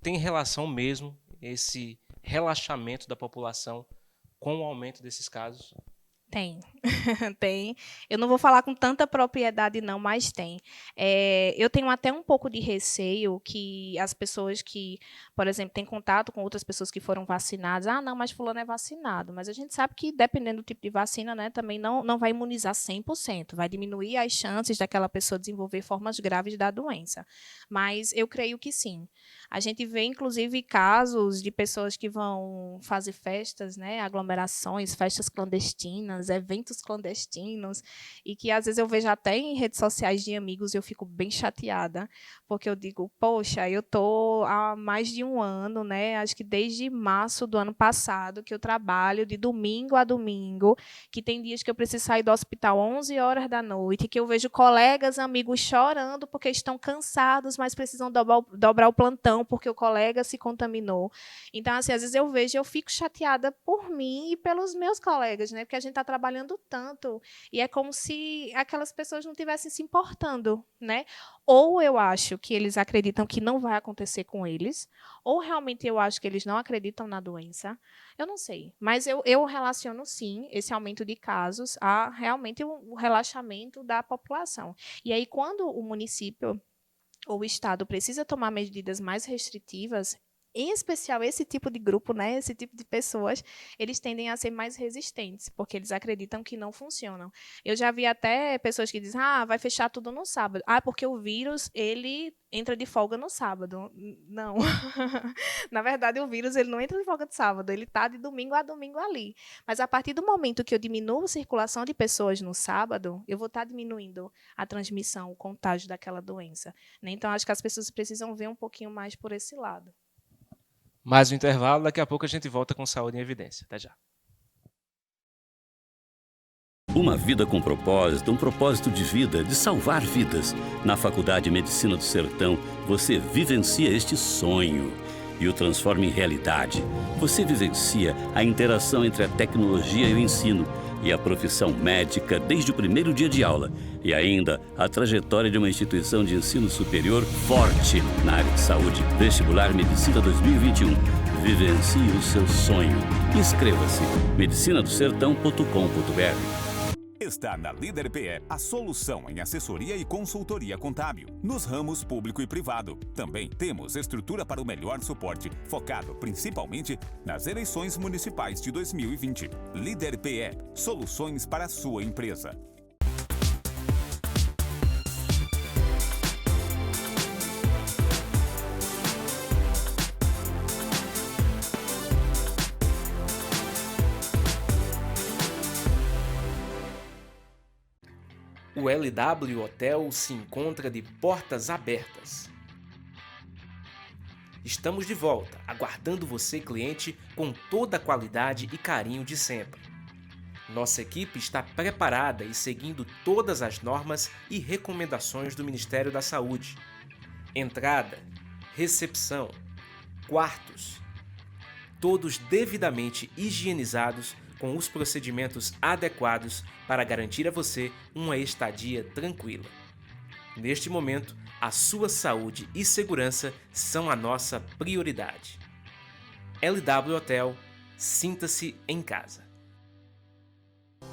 tem relação mesmo esse relaxamento da população com o aumento desses casos? Tem, tem. Eu não vou falar com tanta propriedade, não, mas tem. Eu tenho até um pouco de receio que as pessoas que, por exemplo, têm contato com outras pessoas que foram vacinadas, não, mas fulano é vacinado. Mas a gente sabe que, dependendo do tipo de vacina, né, também não vai imunizar 100%, vai diminuir as chances daquela pessoa desenvolver formas graves da doença. Mas eu creio que sim. A gente vê, inclusive, casos de pessoas que vão fazer festas, né, aglomerações, festas clandestinas, eventos clandestinos, e que às vezes eu vejo até em redes sociais de amigos e eu fico bem chateada, porque eu digo, poxa, eu estou há mais de um ano, né, acho que desde março do ano passado, que eu trabalho de domingo a domingo, que tem dias que eu preciso sair do hospital 11 horas da noite, que eu vejo colegas, amigos chorando porque estão cansados, mas precisam dobrar o plantão porque o colega se contaminou. Então, assim, às vezes eu vejo e eu fico chateada por mim e pelos meus colegas, né? Porque a gente está trabalhando tanto e é como se aquelas pessoas não estivessem se importando, né? Ou eu acho que eles acreditam que não vai acontecer com eles, ou realmente eu acho que eles não acreditam na doença. Eu não sei, mas eu relaciono, sim, esse aumento de casos a realmente o relaxamento da população. E aí, quando o município ou o Estado precisa tomar medidas mais restritivas, em especial esse tipo de grupo, né, esse tipo de pessoas, eles tendem a ser mais resistentes, porque eles acreditam que não funcionam. Eu já vi até pessoas que dizem, vai fechar tudo no sábado. Porque o vírus, ele entra de folga no sábado. Não. Na verdade, o vírus ele não entra de folga de sábado, ele está de domingo a domingo ali. Mas a partir do momento que eu diminuo a circulação de pessoas no sábado, eu vou estar diminuindo a transmissão, o contágio daquela doença. Então, acho que as pessoas precisam ver um pouquinho mais por esse lado. Mais um intervalo, daqui a pouco a gente volta com Saúde em Evidência. Até já. Uma vida com propósito, um propósito de vida, de salvar vidas. Na Faculdade de Medicina do Sertão, você vivencia este sonho e o transforma em realidade. Você vivencia a interação entre a tecnologia e o ensino e a profissão médica desde o primeiro dia de aula e ainda a trajetória de uma instituição de ensino superior forte na área de saúde. Vestibular Medicina 2021. Vivencie o seu sonho. Inscreva-se medicinadosertão.com.br. Está na Líder PE a solução em assessoria e consultoria contábil, nos ramos público e privado. Também temos estrutura para o melhor suporte, focado principalmente nas eleições municipais de 2020. Líder PE, soluções para a sua empresa. O LW Hotel se encontra de portas abertas. Estamos de volta, aguardando você, cliente, com toda a qualidade e carinho de sempre. Nossa equipe está preparada e seguindo todas as normas e recomendações do Ministério da Saúde. Entrada, recepção, quartos, todos devidamente higienizados com os procedimentos adequados para garantir a você uma estadia tranquila. Neste momento, a sua saúde e segurança são a nossa prioridade. LW Hotel, sinta-se em casa.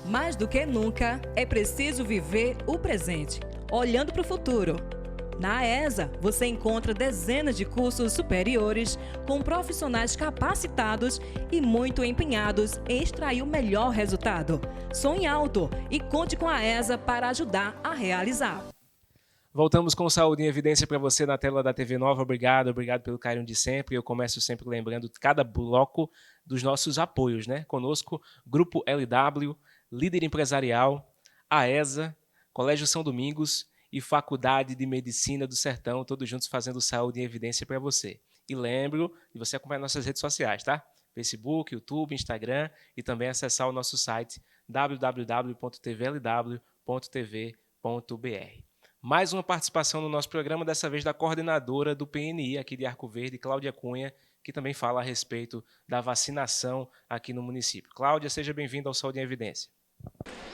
Mais do que nunca, é preciso viver o presente, olhando para o futuro. Na ESA, você encontra dezenas de cursos superiores com profissionais capacitados e muito empenhados em extrair o melhor resultado. Sonhe alto e conte com a ESA para ajudar a realizar. Voltamos com Saúde em Evidência para você na tela da TV Nova. Obrigado pelo carinho de sempre. Eu começo sempre lembrando cada bloco dos nossos apoios, né? Conosco, Grupo LW, Líder Empresarial, a ESA, Colégio São Domingos e Faculdade de Medicina do Sertão, todos juntos fazendo Saúde em Evidência para você. E lembro de você acompanhar nossas redes sociais, tá? Facebook, YouTube, Instagram e também acessar o nosso site www.tvlw.tv.br. Mais uma participação no nosso programa, dessa vez da coordenadora do PNI aqui de Arco Verde, Cláudia Cunha, que também fala a respeito da vacinação aqui no município. Cláudia, seja bem-vinda ao Saúde em Evidência.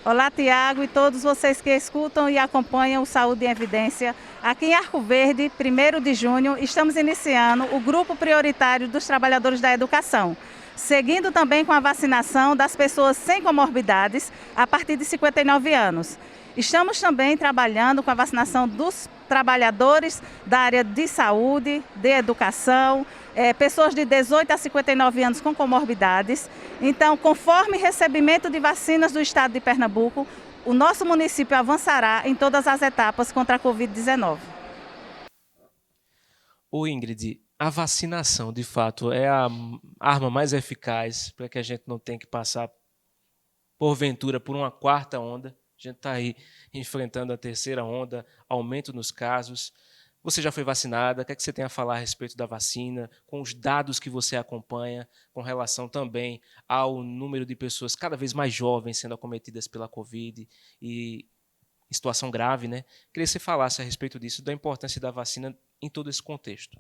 Olá, Tiago, e todos vocês que escutam e acompanham o Saúde em Evidência. Aqui em Arco Verde, 1º de junho, estamos iniciando o grupo prioritário dos trabalhadores da educação, seguindo também com a vacinação das pessoas sem comorbidades a partir de 59 anos. Estamos também trabalhando com a vacinação dos trabalhadores da área de saúde, de educação, pessoas de 18 a 59 anos com comorbidades. Então, conforme recebimento de vacinas do estado de Pernambuco, o nosso município avançará em todas as etapas contra a Covid-19. Ô Ingrid, a vacinação, de fato, é a arma mais eficaz para que a gente não tenha que passar, porventura, por uma 4ª onda. A gente está aí enfrentando a 3ª onda, aumento nos casos. Você já foi vacinada? O que é que você tem a falar a respeito da vacina, com os dados que você acompanha, com relação também ao número de pessoas cada vez mais jovens sendo acometidas pela Covid e em situação grave, né? Queria que você falasse a respeito disso, da importância da vacina em todo esse contexto.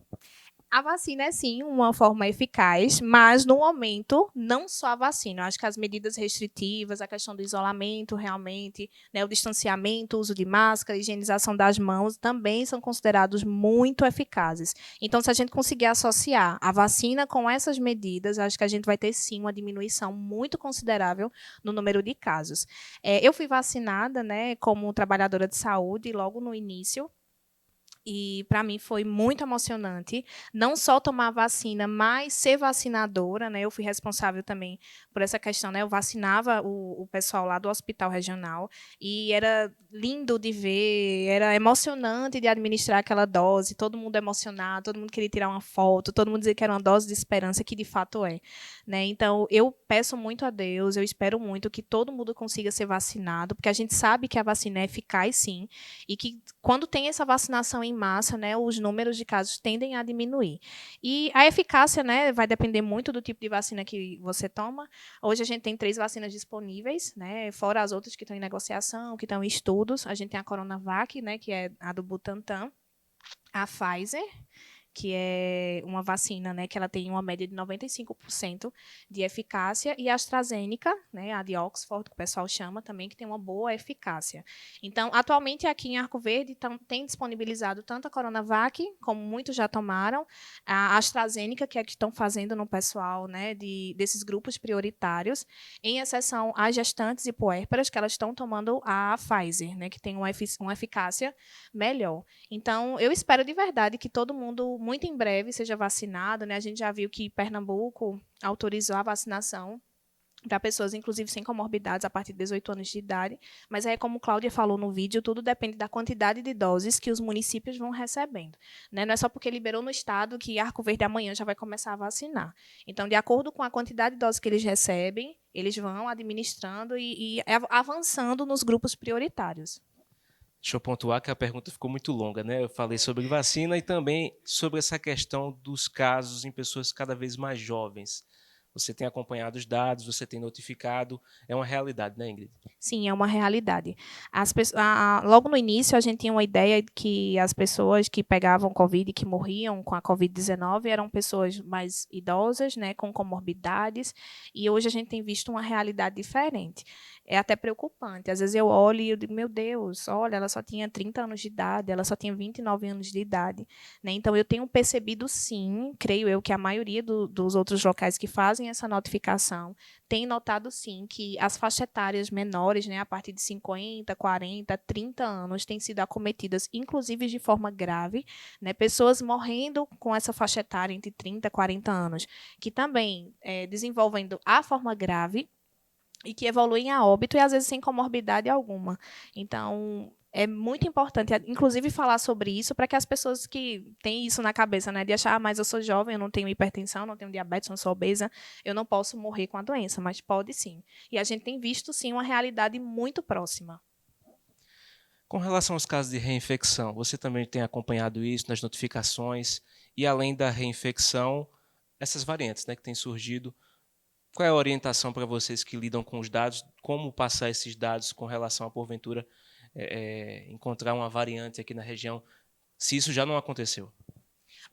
A vacina é sim uma forma eficaz, mas no momento não só a vacina. Eu acho que as medidas restritivas, a questão do isolamento realmente, né, o distanciamento, o uso de máscara, a higienização das mãos também são considerados muito eficazes. Então, se a gente conseguir associar a vacina com essas medidas, acho que a gente vai ter sim uma diminuição muito considerável no número de casos. Eu fui vacinada, né, como trabalhadora de saúde logo no início. E para mim foi muito emocionante, não só tomar a vacina, mas ser vacinadora, né? Eu fui responsável também por essa questão, né? Eu vacinava o pessoal lá do hospital regional e era lindo de ver, era emocionante de administrar aquela dose, todo mundo emocionado, todo mundo queria tirar uma foto, todo mundo dizia que era uma dose de esperança, que de fato é, né? Então, eu peço muito a Deus, eu espero muito que todo mundo consiga ser vacinado, porque a gente sabe que a vacina é eficaz, sim, e que quando tem essa vacinação em massa, né, os números de casos tendem a diminuir. E a eficácia, né, vai depender muito do tipo de vacina que você toma. Hoje a gente tem 3 vacinas disponíveis, né, fora as outras que estão em negociação, que estão em estudos. A gente tem a Coronavac, né, que é a do Butantan, a Pfizer, que é uma vacina, né, que ela tem uma média de 95% de eficácia, e a AstraZeneca, né, a de Oxford, que o pessoal chama também, que tem uma boa eficácia. Então, atualmente, aqui em Arco Verde, tem disponibilizado tanto a Coronavac, como muitos já tomaram, a AstraZeneca, que é a que estão fazendo no pessoal, né, desses grupos prioritários, em exceção às gestantes e puérperas, que elas estão tomando a Pfizer, né, que tem uma eficácia melhor. Então, eu espero de verdade que todo mundo, muito em breve, seja vacinado, né? A gente já viu que Pernambuco autorizou a vacinação para pessoas, inclusive, sem comorbidades, a partir de 18 anos de idade. Mas aí, como Cláudia falou no vídeo, tudo depende da quantidade de doses que os municípios vão recebendo, né? Não é só porque liberou no estado que Arco Verde amanhã já vai começar a vacinar. Então, de acordo com a quantidade de doses que eles recebem, eles vão administrando e avançando nos grupos prioritários. Deixa eu pontuar que a pergunta ficou muito longa, né? Eu falei sobre vacina e também sobre essa questão dos casos em pessoas cada vez mais jovens. Você tem acompanhado os dados, você tem notificado, é uma realidade, né, Ingrid? Sim, é uma realidade. Logo no início, a gente tinha uma ideia de que as pessoas que pegavam Covid e que morriam com a Covid-19 eram pessoas mais idosas, né, com comorbidades, e hoje a gente tem visto uma realidade diferente. É até preocupante. Às vezes eu olho e eu digo, meu Deus, olha, ela só tinha 30 anos de idade, ela só tinha 29 anos de idade, né? Então, eu tenho percebido, sim, creio eu, que a maioria dos outros locais que fazem essa notificação tem notado, sim, que as faixas etárias menores, né, a partir de 50, 40, 30 anos, têm sido acometidas, inclusive de forma grave, né, pessoas morrendo com essa faixa etária entre 30 e 40 anos, que também desenvolvendo a forma grave e que evoluem a óbito e, às vezes, sem comorbidade alguma. Então, é muito importante, inclusive, falar sobre isso para que as pessoas que têm isso na cabeça, né, de achar, mas eu sou jovem, eu não tenho hipertensão, não tenho diabetes, não sou obesa, eu não posso morrer com a doença, mas pode sim. E a gente tem visto, sim, uma realidade muito próxima. Com relação aos casos de reinfecção, você também tem acompanhado isso nas notificações e, além da reinfecção, essas variantes, né, que têm surgido. Qual é a orientação para vocês que lidam com os dados? Como passar esses dados com relação a, porventura, encontrar uma variante aqui na região, se isso já não aconteceu?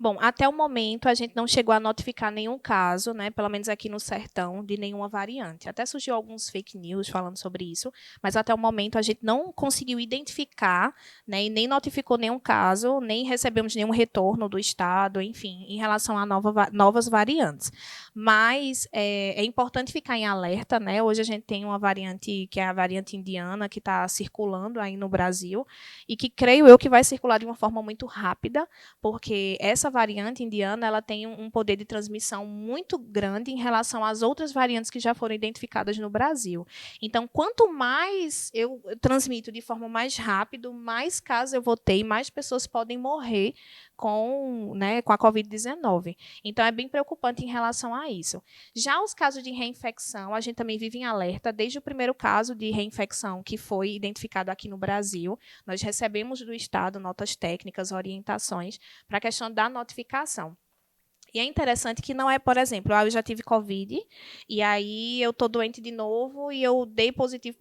Bom, até o momento a gente não chegou a notificar nenhum caso, né, pelo menos aqui no Sertão, de nenhuma variante. Até surgiu alguns fake news falando sobre isso, mas até o momento a gente não conseguiu identificar, né, e nem notificou nenhum caso, nem recebemos nenhum retorno do Estado, enfim, em relação a novas variantes. Mas é importante ficar em alerta, né? Hoje a gente tem uma variante, que é a variante indiana, que está circulando aí no Brasil, e que creio eu que vai circular de uma forma muito rápida, porque essa variante indiana ela tem um poder de transmissão muito grande em relação às outras variantes que já foram identificadas no Brasil. Então, quanto mais eu transmito de forma mais rápida, mais casos eu vou ter e mais pessoas podem morrer com a Covid-19. Então, é bem preocupante em relação a isso. Já os casos de reinfecção, a gente também vive em alerta. Desde o primeiro caso de reinfecção que foi identificado aqui no Brasil, nós recebemos do Estado notas técnicas, orientações para a questão da notificação. E é interessante que não é, por exemplo, eu já tive Covid, e aí eu estou doente de novo e eu dei positivo,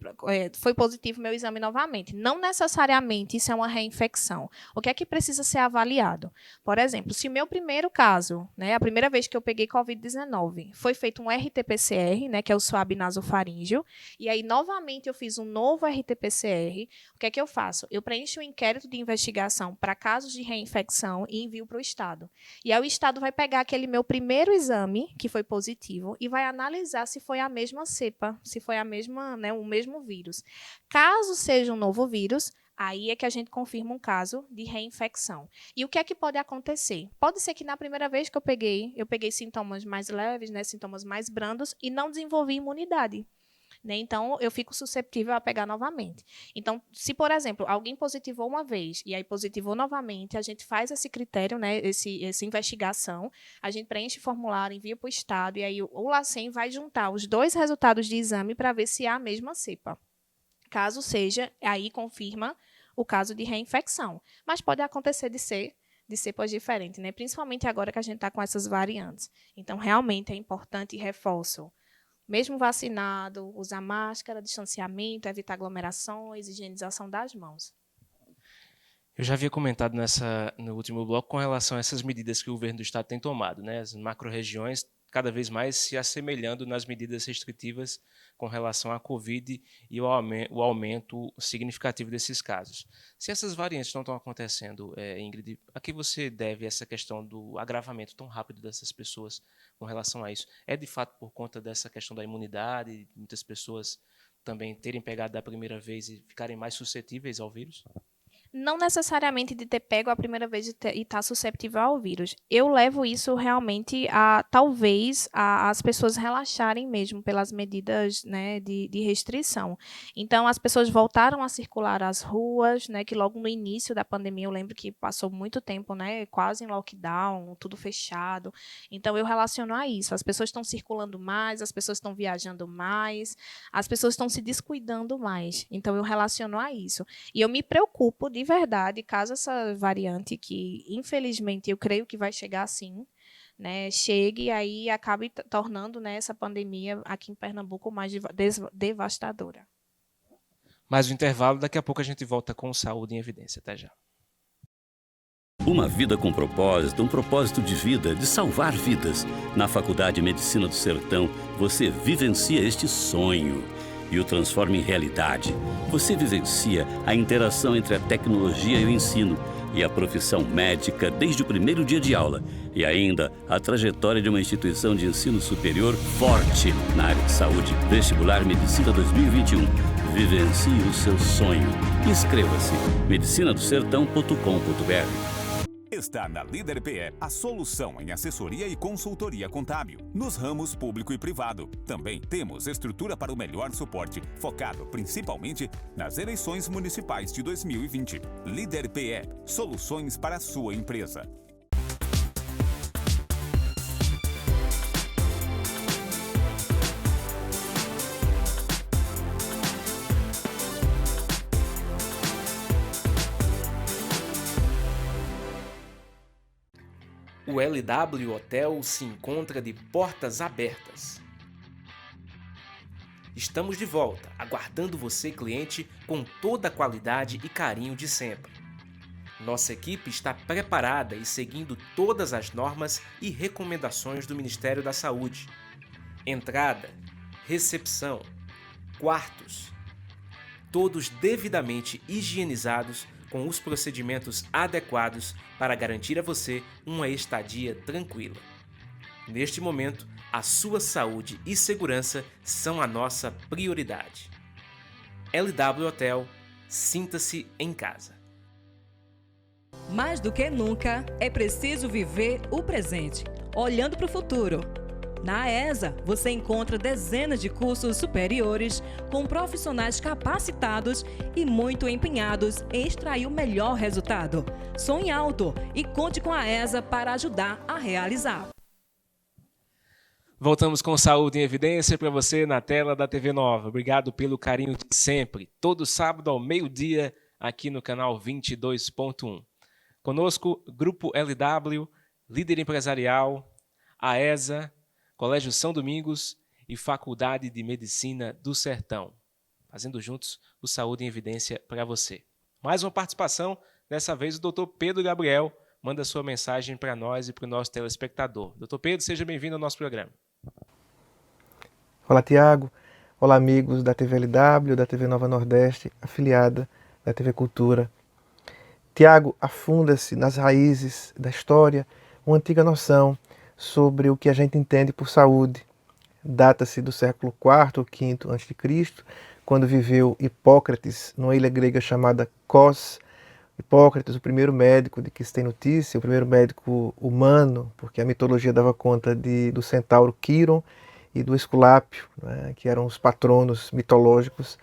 foi positivo meu exame novamente. Não necessariamente isso é uma reinfecção. O que é que precisa ser avaliado? Por exemplo, se o meu primeiro caso, né, a primeira vez que eu peguei Covid-19, foi feito um RT-PCR, né, que é o swab nasofaríngeo, e aí novamente eu fiz um novo RT-PCR, o que é que eu faço? Eu preencho um inquérito de investigação para casos de reinfecção e envio para o Estado. E aí o Estado vai pegar aquele meu primeiro exame, que foi positivo, e vai analisar se foi a mesma cepa, se foi a mesma, né, o mesmo vírus. Caso seja um novo vírus, aí é que a gente confirma um caso de reinfecção. E o que é que pode acontecer? Pode ser que na primeira vez que eu peguei sintomas mais leves, né, sintomas mais brandos, e não desenvolvi imunidade. Né? Então, eu fico susceptível a pegar novamente. Então, se, por exemplo, alguém positivou uma vez e aí positivou novamente, a gente faz esse critério, né, essa investigação, a gente preenche o formulário, envia para o Estado, e aí o LACEN vai juntar os dois resultados de exame para ver se é a mesma cepa. Caso seja, aí confirma o caso de reinfecção. Mas pode acontecer de cepas diferentes, né? Principalmente agora que a gente está com essas variantes. Então, realmente é importante e reforço. Mesmo vacinado, usar máscara, distanciamento, evitar aglomerações, higienização das mãos. Eu já havia comentado no último bloco com relação a essas medidas que o governo do Estado tem tomado, né? As macro-regiões cada vez mais se assemelhando nas medidas restritivas com relação à Covid e o aumento significativo desses casos. Se essas variantes não estão acontecendo, Ingrid, a que você deve essa questão do agravamento tão rápido dessas pessoas com relação a isso? É de fato por conta dessa questão da imunidade, muitas pessoas também terem pegado da primeira vez e ficarem mais suscetíveis ao vírus? Não necessariamente de ter pego a primeira vez e estar susceptível ao vírus. Eu levo isso realmente a, talvez, as pessoas relaxarem mesmo pelas medidas, né, de restrição. Então, as pessoas voltaram a circular às ruas, né, que logo no início da pandemia, eu lembro que passou muito tempo, né, quase em lockdown, tudo fechado. Então, eu relaciono a isso. As pessoas estão circulando mais, as pessoas estão viajando mais, as pessoas estão se descuidando mais. Então, eu relaciono a isso. E eu me preocupo de verdade, caso essa variante, que infelizmente eu creio que vai chegar assim, né, chegue e aí acabe tornando, né, essa pandemia aqui em Pernambuco mais devastadora. Mais um intervalo, daqui a pouco a gente volta com Saúde em Evidência. Até já. Uma vida com propósito, um propósito de vida, de salvar vidas. Na Faculdade de Medicina do Sertão, você vivencia este sonho e o transforma em realidade. Você vivencia a interação entre a tecnologia e o ensino e a profissão médica desde o primeiro dia de aula e ainda a trajetória de uma instituição de ensino superior forte na área de saúde. Vestibular Medicina 2021. Vivencie o seu sonho. Inscreva-se medicinadosertão.com.br. Está na Líder PE a solução em assessoria e consultoria contábil, nos ramos público e privado. Também temos estrutura para o melhor suporte, focado principalmente nas eleições municipais de 2020. Líder PE, soluções para a sua empresa. O LW Hotel se encontra de portas abertas. Estamos de volta, aguardando você, cliente, com toda a qualidade e carinho de sempre. Nossa equipe está preparada e seguindo todas as normas e recomendações do Ministério da Saúde. Entrada, recepção, quartos, todos devidamente higienizados com os procedimentos adequados para garantir a você uma estadia tranquila. Neste momento, a sua saúde e segurança são a nossa prioridade. LW Hotel, sinta-se em casa. Mais do que nunca, é preciso viver o presente, olhando para o futuro. Na ESA, você encontra dezenas de cursos superiores com profissionais capacitados e muito empenhados em extrair o melhor resultado. Sonhe alto e conte com a ESA para ajudar a realizar. Voltamos com Saúde em Evidência para você na tela da TV Nova. Obrigado pelo carinho de sempre. Todo sábado ao meio-dia, aqui no canal 22.1. Conosco, Grupo LW, Líder Empresarial, AESA, Colégio São Domingos e Faculdade de Medicina do Sertão. Fazendo juntos o Saúde em Evidência para você. Mais uma participação, dessa vez o Dr. Pedro Gabriel manda sua mensagem para nós e para o nosso telespectador. Dr. Pedro, seja bem-vindo ao nosso programa. Olá, Tiago. Olá, amigos da TV LW, da TV Nova Nordeste, afiliada da TV Cultura. Tiago, afunda-se nas raízes da história uma antiga noção sobre o que a gente entende por saúde. Data-se do século IV ou V a.C., quando viveu Hipócrates, numa ilha grega chamada Kos. Hipócrates, o primeiro médico de que se tem notícia, o primeiro médico humano, porque a mitologia dava conta do centauro Quiron e do Esculápio, né, que eram os patronos mitológicos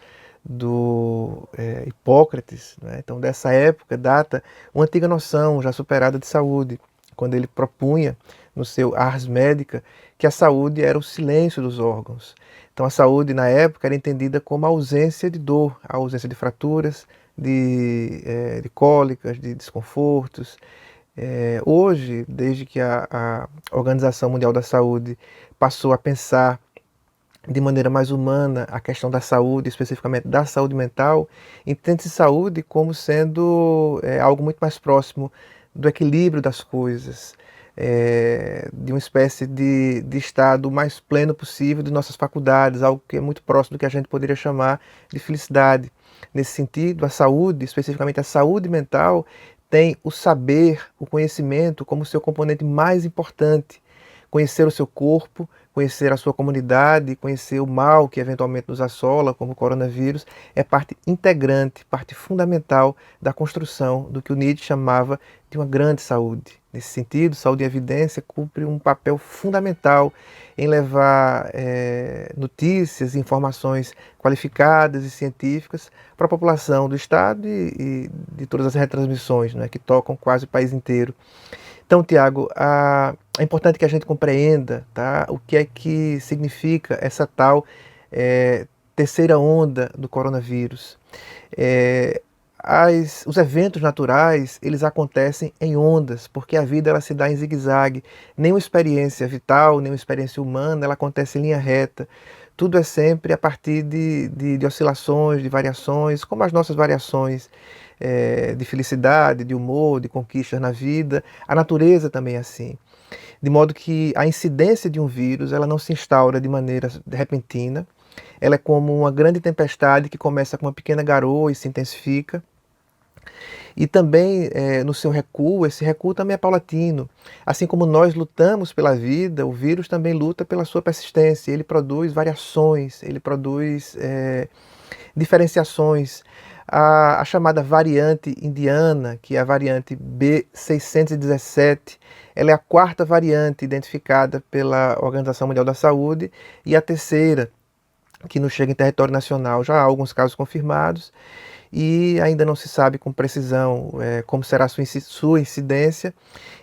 do Hipócrates. Né? Então, dessa época data uma antiga noção, já superada, de saúde, quando ele propunha no seu Ars Medica que a saúde era o silêncio dos órgãos. Então, a saúde, na época, era entendida como a ausência de dor, a ausência de fraturas, de cólicas, de desconfortos. Hoje, desde que a Organização Mundial da Saúde passou a pensar de maneira mais humana a questão da saúde, especificamente da saúde mental, entende-se saúde como sendo algo muito mais próximo do equilíbrio das coisas, de uma espécie de estado mais pleno possível de nossas faculdades, algo que é muito próximo do que a gente poderia chamar de felicidade. Nesse sentido, a saúde, especificamente a saúde mental, tem o saber, o conhecimento como seu componente mais importante. Conhecer o seu corpo, conhecer a sua comunidade, conhecer o mal que eventualmente nos assola, como o coronavírus, é parte integrante, parte fundamental da construção do que o Nietzsche chamava de uma grande saúde. Nesse sentido, saúde em evidência cumpre um papel fundamental em levar notícias e informações qualificadas e científicas para a população do Estado e de todas as retransmissões, né, que tocam quase o país inteiro. Então, Tiago, é importante que a gente compreenda, tá, o que é que significa essa tal terceira onda do coronavírus. Os eventos naturais, eles acontecem em ondas, porque a vida ela se dá em zigue-zague. Nenhuma experiência vital, nenhuma experiência humana, ela acontece em linha reta. Tudo é sempre a partir de oscilações, de variações, como as nossas variações de felicidade, de humor, de conquistas na vida. A natureza também é assim. De modo que a incidência de um vírus ela não se instaura de maneira repentina. Ela é como uma grande tempestade que começa com uma pequena garoa e se intensifica. E também no seu recuo, esse recuo também é paulatino. Assim como nós lutamos pela vida, o vírus também luta pela sua persistência. Ele produz variações, ele produz diferenciações. A chamada variante indiana, que é a variante B617, ela é a quarta variante identificada pela Organização Mundial da Saúde e a terceira que não chega em território nacional. Já há alguns casos confirmados e ainda não se sabe com precisão como será a sua incidência.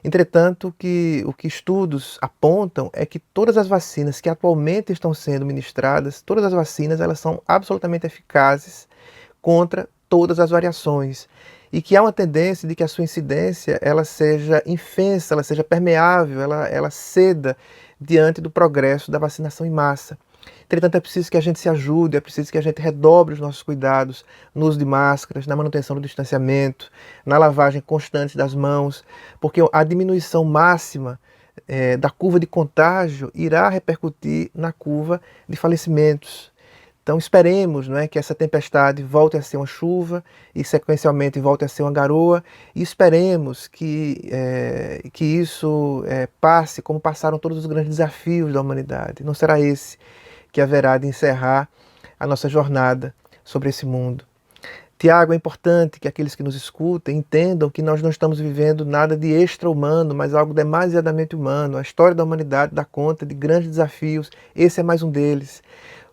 Entretanto, o que estudos apontam é que todas as vacinas que atualmente estão sendo ministradas, todas as vacinas elas são absolutamente eficazes contra todas as variações e que há uma tendência de que a sua incidência ela seja infensa, ela seja permeável, ela ceda diante do progresso da vacinação em massa. Entretanto, é preciso que a gente se ajude, é preciso que a gente redobre os nossos cuidados no uso de máscaras, na manutenção do distanciamento, na lavagem constante das mãos, porque a diminuição máxima da curva de contágio irá repercutir na curva de falecimentos. Então esperemos, não é, que essa tempestade volte a ser uma chuva e sequencialmente volte a ser uma garoa, e esperemos que isso passe como passaram todos os grandes desafios da humanidade. Não será esse que haverá de encerrar a nossa jornada sobre esse mundo. Tiago, é importante que aqueles que nos escutem entendam que nós não estamos vivendo nada de extra-humano, mas algo demasiadamente humano. A história da humanidade dá conta de grandes desafios, esse é mais um deles.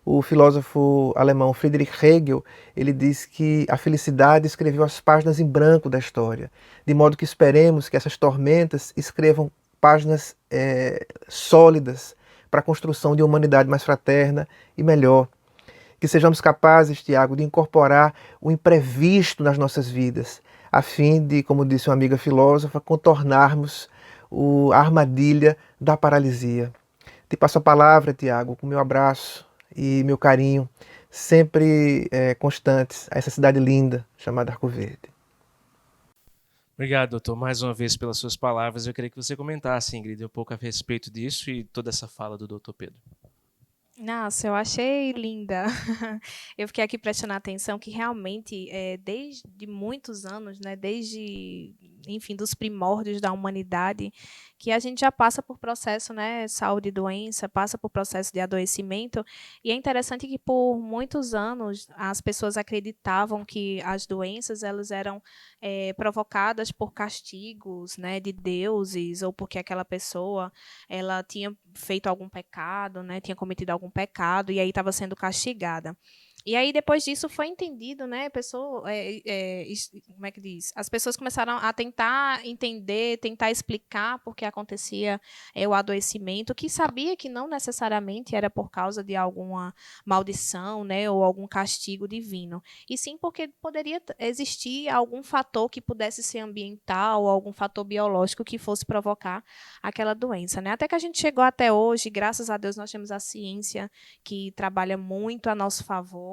O filósofo alemão Friedrich Hegel, ele diz que a felicidade escreveu as páginas em branco da história, de modo que esperemos que essas tormentas escrevam páginas sólidas para a construção de uma humanidade mais fraterna e melhor. Que sejamos capazes, Tiago, de incorporar o imprevisto nas nossas vidas, a fim de, como disse uma amiga filósofa, contornarmos a armadilha da paralisia. Te passo a palavra, Tiago, com meu abraço e meu carinho, sempre constantes, a essa cidade linda chamada Arco Verde. Obrigado, doutor, mais uma vez pelas suas palavras. Eu queria que você comentasse, Ingrid, um pouco a respeito disso e toda essa fala do doutor Pedro. Nossa, eu achei linda. Eu fiquei aqui prestando atenção que realmente, desde muitos anos, né, desde, enfim, dos primórdios da humanidade, que a gente já passa por processo, né, saúde e doença, passa por processo de adoecimento, e é interessante que por muitos anos as pessoas acreditavam que as doenças elas eram provocadas por castigos, né, de deuses, ou porque aquela pessoa ela tinha feito algum pecado, né, tinha cometido algum pecado, e aí estava sendo castigada. E aí, depois disso, foi entendido, né? Como é que diz? As pessoas começaram a tentar entender, tentar explicar por que acontecia o adoecimento, que sabia que não necessariamente era por causa de alguma maldição, né? Ou algum castigo divino. E sim porque poderia existir algum fator que pudesse ser ambiental, ou algum fator biológico que fosse provocar aquela doença, né? Até que a gente chegou até hoje, graças a Deus, nós temos a ciência que trabalha muito a nosso favor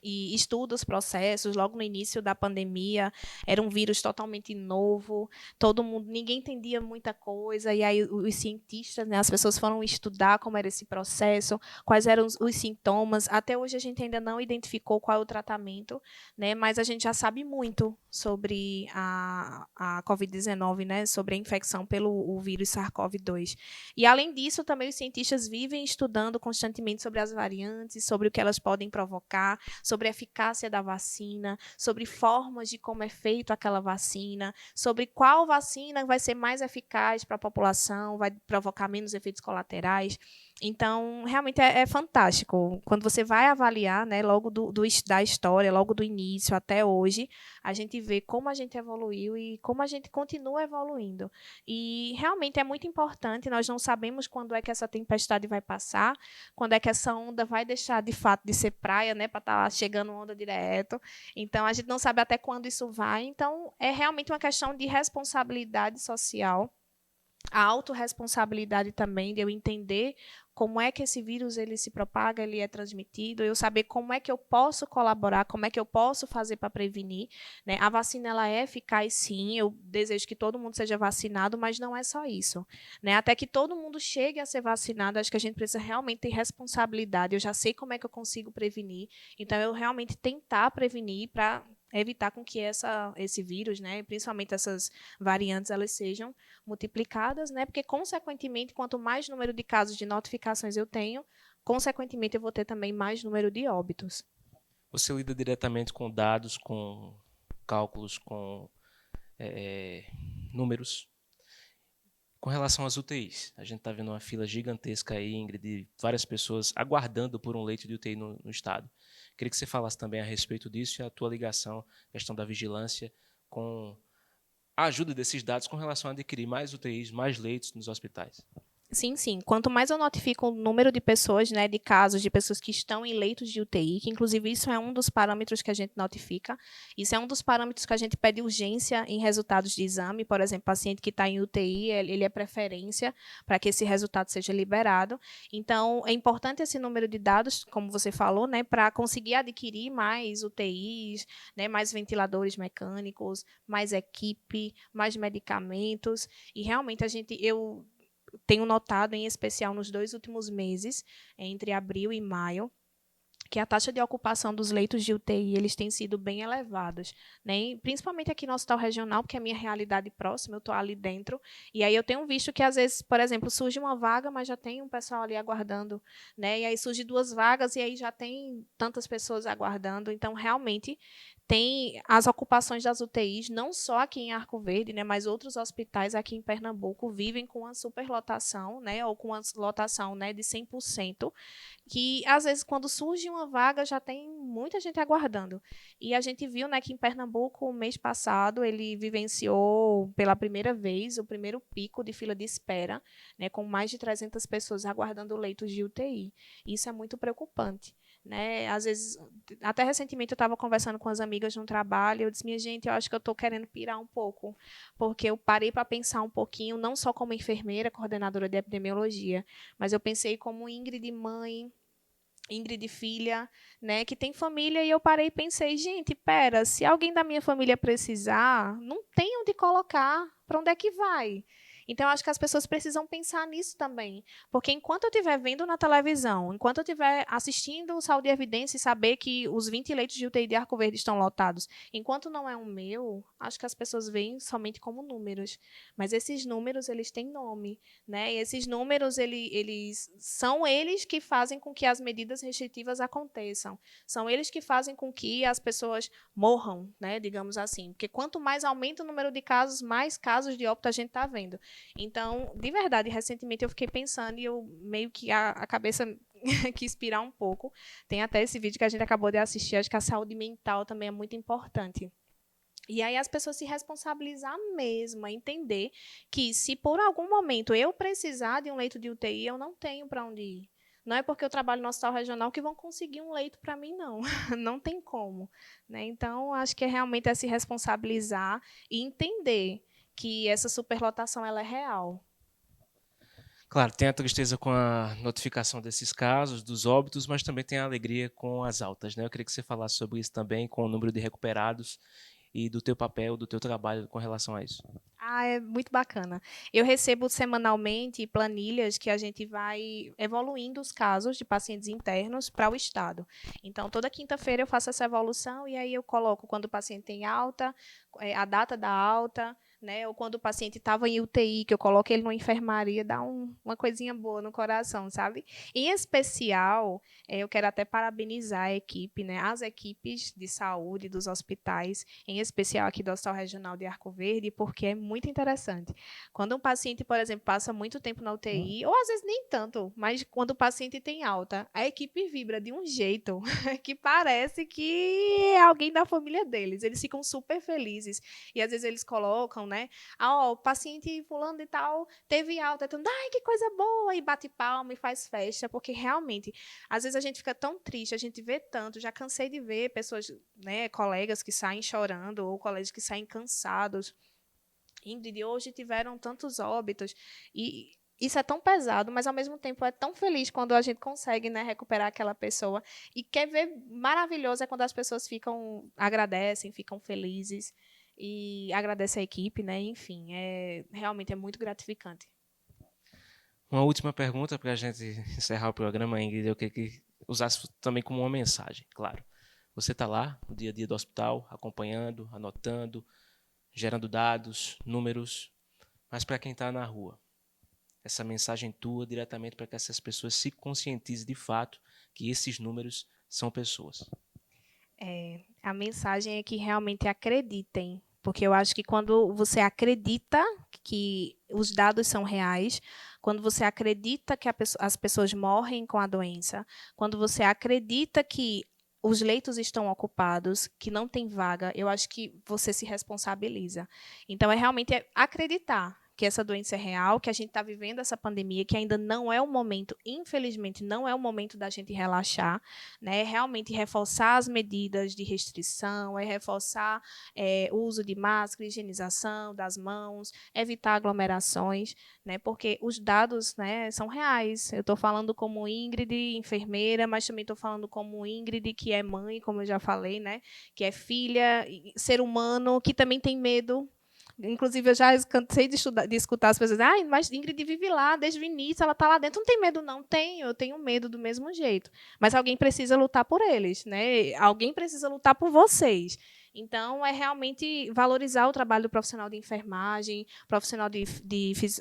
e estuda os processos. Logo no início da pandemia, era um vírus totalmente novo, todo mundo, ninguém entendia muita coisa, e aí os cientistas, né, as pessoas foram estudar como era esse processo, quais eram os sintomas. Até hoje a gente ainda não identificou qual é o tratamento, né, mas a gente já sabe muito sobre a Covid-19, né, sobre a infecção pelo vírus SARS-CoV-2. E, além disso, também os cientistas vivem estudando constantemente sobre as variantes, sobre o que elas podem provocar, sobre a eficácia da vacina, sobre formas de como é feita aquela vacina, sobre qual vacina vai ser mais eficaz para a população, vai provocar menos efeitos colaterais. Então, realmente é fantástico. Quando você vai avaliar, né, logo da história, logo do início até hoje, a gente vê como a gente evoluiu e como a gente continua evoluindo. E realmente é muito importante, nós não sabemos quando é que essa tempestade vai passar, quando é que essa onda vai deixar, de fato, de ser praia, né, para estar lá chegando onda direto. Então, a gente não sabe até quando isso vai. Então, é realmente uma questão de responsabilidade social, a autorresponsabilidade também de eu entender como é que esse vírus ele se propaga, ele é transmitido, eu saber como é que eu posso colaborar, como é que eu posso fazer para prevenir, né? A vacina ela é eficaz, sim, eu desejo que todo mundo seja vacinado, mas não é só isso, né? Até que todo mundo chegue a ser vacinado, acho que a gente precisa realmente ter responsabilidade. Eu já sei como é que eu consigo prevenir, então eu realmente tentar prevenir para evitar com que esse vírus, né, principalmente essas variantes, elas sejam multiplicadas, né, porque, consequentemente, quanto mais número de casos de notificações eu tenho, consequentemente, eu vou ter também mais número de óbitos. Você lida diretamente com dados, com cálculos, com números. Com relação às UTIs, a gente está vendo uma fila gigantesca aí, Ingrid, de várias pessoas aguardando por um leito de UTI no estado. Queria que você falasse também a respeito disso e a tua ligação, questão da vigilância, com a ajuda desses dados com relação a adquirir mais UTIs, mais leitos nos hospitais. Sim, sim. Quanto mais eu notifico o número de pessoas, né, de casos de pessoas que estão em leitos de UTI, que inclusive isso é um dos parâmetros que a gente notifica, isso é um dos parâmetros que a gente pede urgência em resultados de exame, por exemplo, paciente que está em UTI, ele é preferência para que esse resultado seja liberado. Então, é importante esse número de dados, como você falou, né, para conseguir adquirir mais UTIs, né, mais ventiladores mecânicos, mais equipe, mais medicamentos, e realmente eu tenho notado, em especial nos 2 últimos meses, entre abril e maio, que a taxa de ocupação dos leitos de UTI eles têm sido bem elevados, né? E principalmente aqui no hospital regional, porque é a minha realidade próxima, eu estou ali dentro, e aí eu tenho visto que, às vezes, por exemplo, surge uma vaga, mas já tem um pessoal ali aguardando, né? E aí surge 2 vagas, e aí já tem tantas pessoas aguardando, então, realmente, tem as ocupações das UTIs, não só aqui em Arco Verde, né, mas outros hospitais aqui em Pernambuco vivem com uma superlotação, né, ou com uma lotação, né, de 100%, que, às vezes, quando surge uma vaga, já tem muita gente aguardando. E a gente viu, né, que em Pernambuco, mês passado, ele vivenciou, pela primeira vez, o primeiro pico de fila de espera, né, com mais de 300 pessoas aguardando leitos de UTI. Isso é muito preocupante. Né? Às vezes, até recentemente eu estava conversando com as amigas no trabalho, eu disse, minha gente, eu acho que eu estou querendo pirar um pouco, porque eu parei para pensar um pouquinho, não só como enfermeira, coordenadora de epidemiologia, mas eu pensei como Ingrid mãe, Ingrid filha, né, que tem família, e eu parei e pensei, gente, pera, se alguém da minha família precisar, não tem onde colocar, para onde é que vai? Então, eu acho que as pessoas precisam pensar nisso também. Porque enquanto eu estiver vendo na televisão, enquanto eu estiver assistindo o Saúde e Evidência e saber que os 20 leitos de UTI de Arco Verde estão lotados, enquanto não é o meu, acho que as pessoas veem somente como números. Mas esses números, eles têm nome. Né? E esses números, eles são eles que fazem com que as medidas restritivas aconteçam. São eles que fazem com que as pessoas morram, né? Digamos assim. Porque quanto mais aumenta o número de casos, mais casos de óbito a gente está vendo. Então, de verdade, recentemente eu fiquei pensando e eu meio que a cabeça quis pirar um pouco. Tem até esse vídeo que a gente acabou de assistir, acho que a saúde mental também é muito importante. E aí as pessoas se responsabilizar mesmo, a entender que se por algum momento eu precisar de um leito de UTI, eu não tenho para onde ir. Não é porque eu trabalho no hospital regional que vão conseguir um leito para mim, não. Não tem como. Né? Então, acho que realmente é se responsabilizar e entender que essa superlotação ela é real. Claro, tem a tristeza com a notificação desses casos, dos óbitos, mas também tem a alegria com as altas. Né? Eu queria que você falasse sobre isso também, com o número de recuperados e do teu papel, do teu trabalho com relação a isso. É muito bacana. Eu recebo semanalmente planilhas que a gente vai evoluindo os casos de pacientes internos para o Estado. Então, toda quinta-feira eu faço essa evolução e aí eu coloco quando o paciente tem alta, a data da alta, né? Ou quando o paciente estava em UTI, que eu coloco ele numa enfermaria, dá uma coisinha boa no coração, sabe? Em especial, eu quero até parabenizar a equipe, né? As equipes de saúde dos hospitais, em especial aqui do Hospital Regional de Arco Verde, porque é muito interessante. Quando um paciente, por exemplo, passa muito tempo na UTI, ou às vezes nem tanto, mas quando o paciente tem alta, a equipe vibra de um jeito que parece que é alguém da família deles. Eles ficam super felizes. E às vezes eles colocam, né? O paciente fulano e tal teve alta, então, ai, que coisa boa, e bate palma e faz festa, porque realmente, às vezes a gente fica tão triste, a gente vê tanto, já cansei de ver pessoas, né, colegas que saem chorando, ou colegas que saem cansados. Ingrid, hoje tiveram tantos óbitos, e isso é tão pesado, mas ao mesmo tempo é tão feliz quando a gente consegue, né, recuperar aquela pessoa. E quer ver maravilhoso é quando as pessoas agradecem, ficam felizes e agradecem a equipe, né? Enfim, realmente é muito gratificante. Uma última pergunta para a gente encerrar o programa, Ingrid, eu queria que usasse também como uma mensagem, claro. Você está lá no dia a dia do hospital, acompanhando, anotando, gerando dados, números, mas para quem está na rua, essa mensagem tua diretamente para que essas pessoas se conscientizem de fato que esses números são pessoas. A mensagem é que realmente acreditem, porque eu acho que quando você acredita que os dados são reais, quando você acredita que as pessoas morrem com a doença, quando você acredita que os leitos estão ocupados, que não tem vaga, eu acho que você se responsabiliza. Então, realmente acreditar que essa doença é real, que a gente está vivendo essa pandemia, que ainda não é o momento, infelizmente, não é o momento da gente relaxar, né? Realmente reforçar as medidas de restrição, reforçar o uso de máscara, higienização das mãos, evitar aglomerações, né? Porque os dados, né, são reais. Eu estou falando como Ingrid, enfermeira, mas também estou falando como Ingrid, que é mãe, como eu já falei, né? Que é filha, ser humano, que também tem medo. Inclusive, eu já cansei de escutar as pessoas dizendo, mas Ingrid vive lá, desde o início, ela está lá dentro. Não tem medo, não. Eu tenho medo do mesmo jeito. Mas alguém precisa lutar por eles, né? Alguém precisa lutar por vocês. Então, é realmente valorizar o trabalho do profissional de enfermagem, profissional de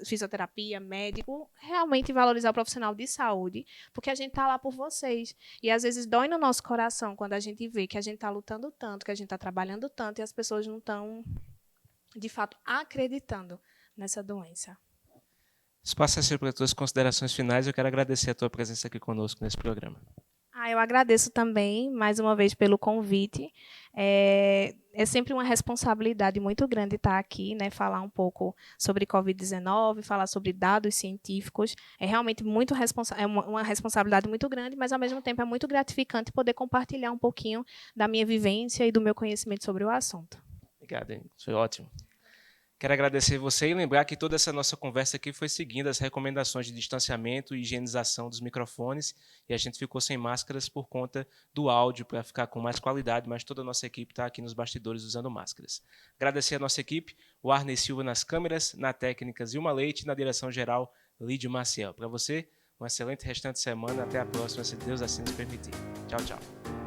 fisioterapia, médico, realmente valorizar o profissional de saúde, porque a gente está lá por vocês. E, às vezes, dói no nosso coração quando a gente vê que a gente está lutando tanto, que a gente está trabalhando tanto e as pessoas não estão, de fato, acreditando nessa doença. Espaço é seu para as tuas considerações finais. Eu quero agradecer a tua presença aqui conosco nesse programa. Eu agradeço também, mais uma vez, pelo convite. É sempre uma responsabilidade muito grande estar aqui, né, falar um pouco sobre Covid-19, falar sobre dados científicos. É realmente uma responsabilidade muito grande, mas, ao mesmo tempo, é muito gratificante poder compartilhar um pouquinho da minha vivência e do meu conhecimento sobre o assunto. Obrigado, hein? Foi ótimo. Quero agradecer você e lembrar que toda essa nossa conversa aqui foi seguindo as recomendações de distanciamento e higienização dos microfones, e a gente ficou sem máscaras por conta do áudio, para ficar com mais qualidade, mas toda a nossa equipe está aqui nos bastidores usando máscaras. Agradecer a nossa equipe, o Arney Silva nas câmeras, na técnicas, Ilma Leite, na direção-geral, Lídio Maciel. Para você, um excelente restante de semana, até a próxima, se Deus assim nos permitir. Tchau, tchau.